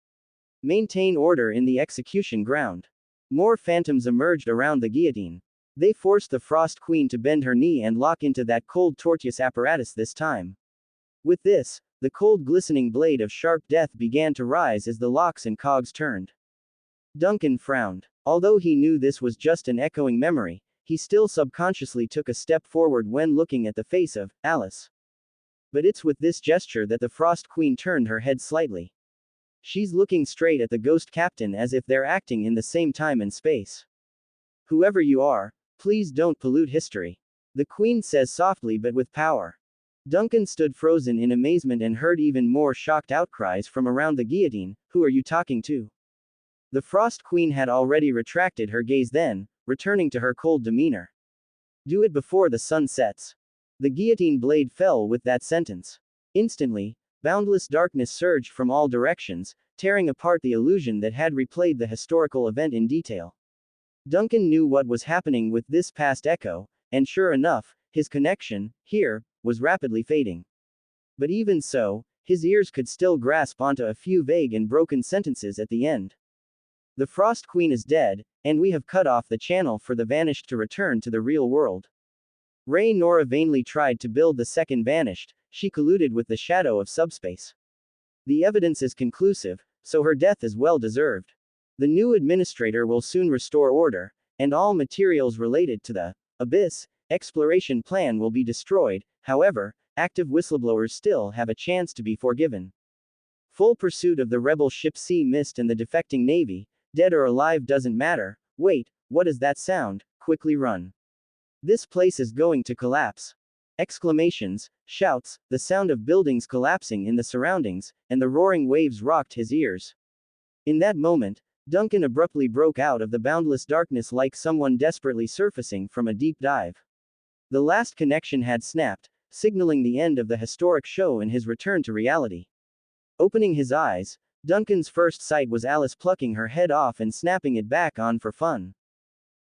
Maintain order in the execution ground. More phantoms emerged around the guillotine. They forced the Frost Queen to bend her knee and lock into that cold tortuous apparatus this time. With this, the cold glistening blade of sharp death began to rise as the locks and cogs turned. Duncan frowned. Although he knew this was just an echoing memory, he still subconsciously took a step forward when looking at the face of Alice. But it's with this gesture that the Frost Queen turned her head slightly. She's looking straight at the ghost captain as if they're acting in the same time and space. Whoever you are, please don't pollute history. The Queen says softly but with power. Duncan stood frozen in amazement and heard even more shocked outcries from around the guillotine. Who are you talking to? The Frost Queen had already retracted her gaze then, returning to her cold demeanor. Do it before the sun sets. The guillotine blade fell with that sentence. Instantly, boundless darkness surged from all directions, tearing apart the illusion that had replayed the historical event in detail. Duncan knew what was happening with this past echo, and sure enough, his connection, here, was rapidly fading. But even so, his ears could still grasp onto a few vague and broken sentences at the end. The Frost Queen is dead, and we have cut off the channel for the vanished to return to the real world. Ray Nora vainly tried to build the second vanished, she colluded with the shadow of subspace. The evidence is conclusive, so her death is well deserved. The new administrator will soon restore order, and all materials related to the Abyss exploration plan will be destroyed. However, active whistleblowers still have a chance to be forgiven. Full pursuit of the rebel ship Sea Mist and the defecting navy, dead or alive doesn't matter. Wait, what is that sound? Quickly run. This place is going to collapse. Exclamations, shouts, the sound of buildings collapsing in the surroundings, and the roaring waves rocked his ears. In that moment, Duncan abruptly broke out of the boundless darkness like someone desperately surfacing from a deep dive. The last connection had snapped, signaling the end of the historic show and his return to reality. Opening his eyes, Duncan's first sight was Alice plucking her head off and snapping it back on for fun.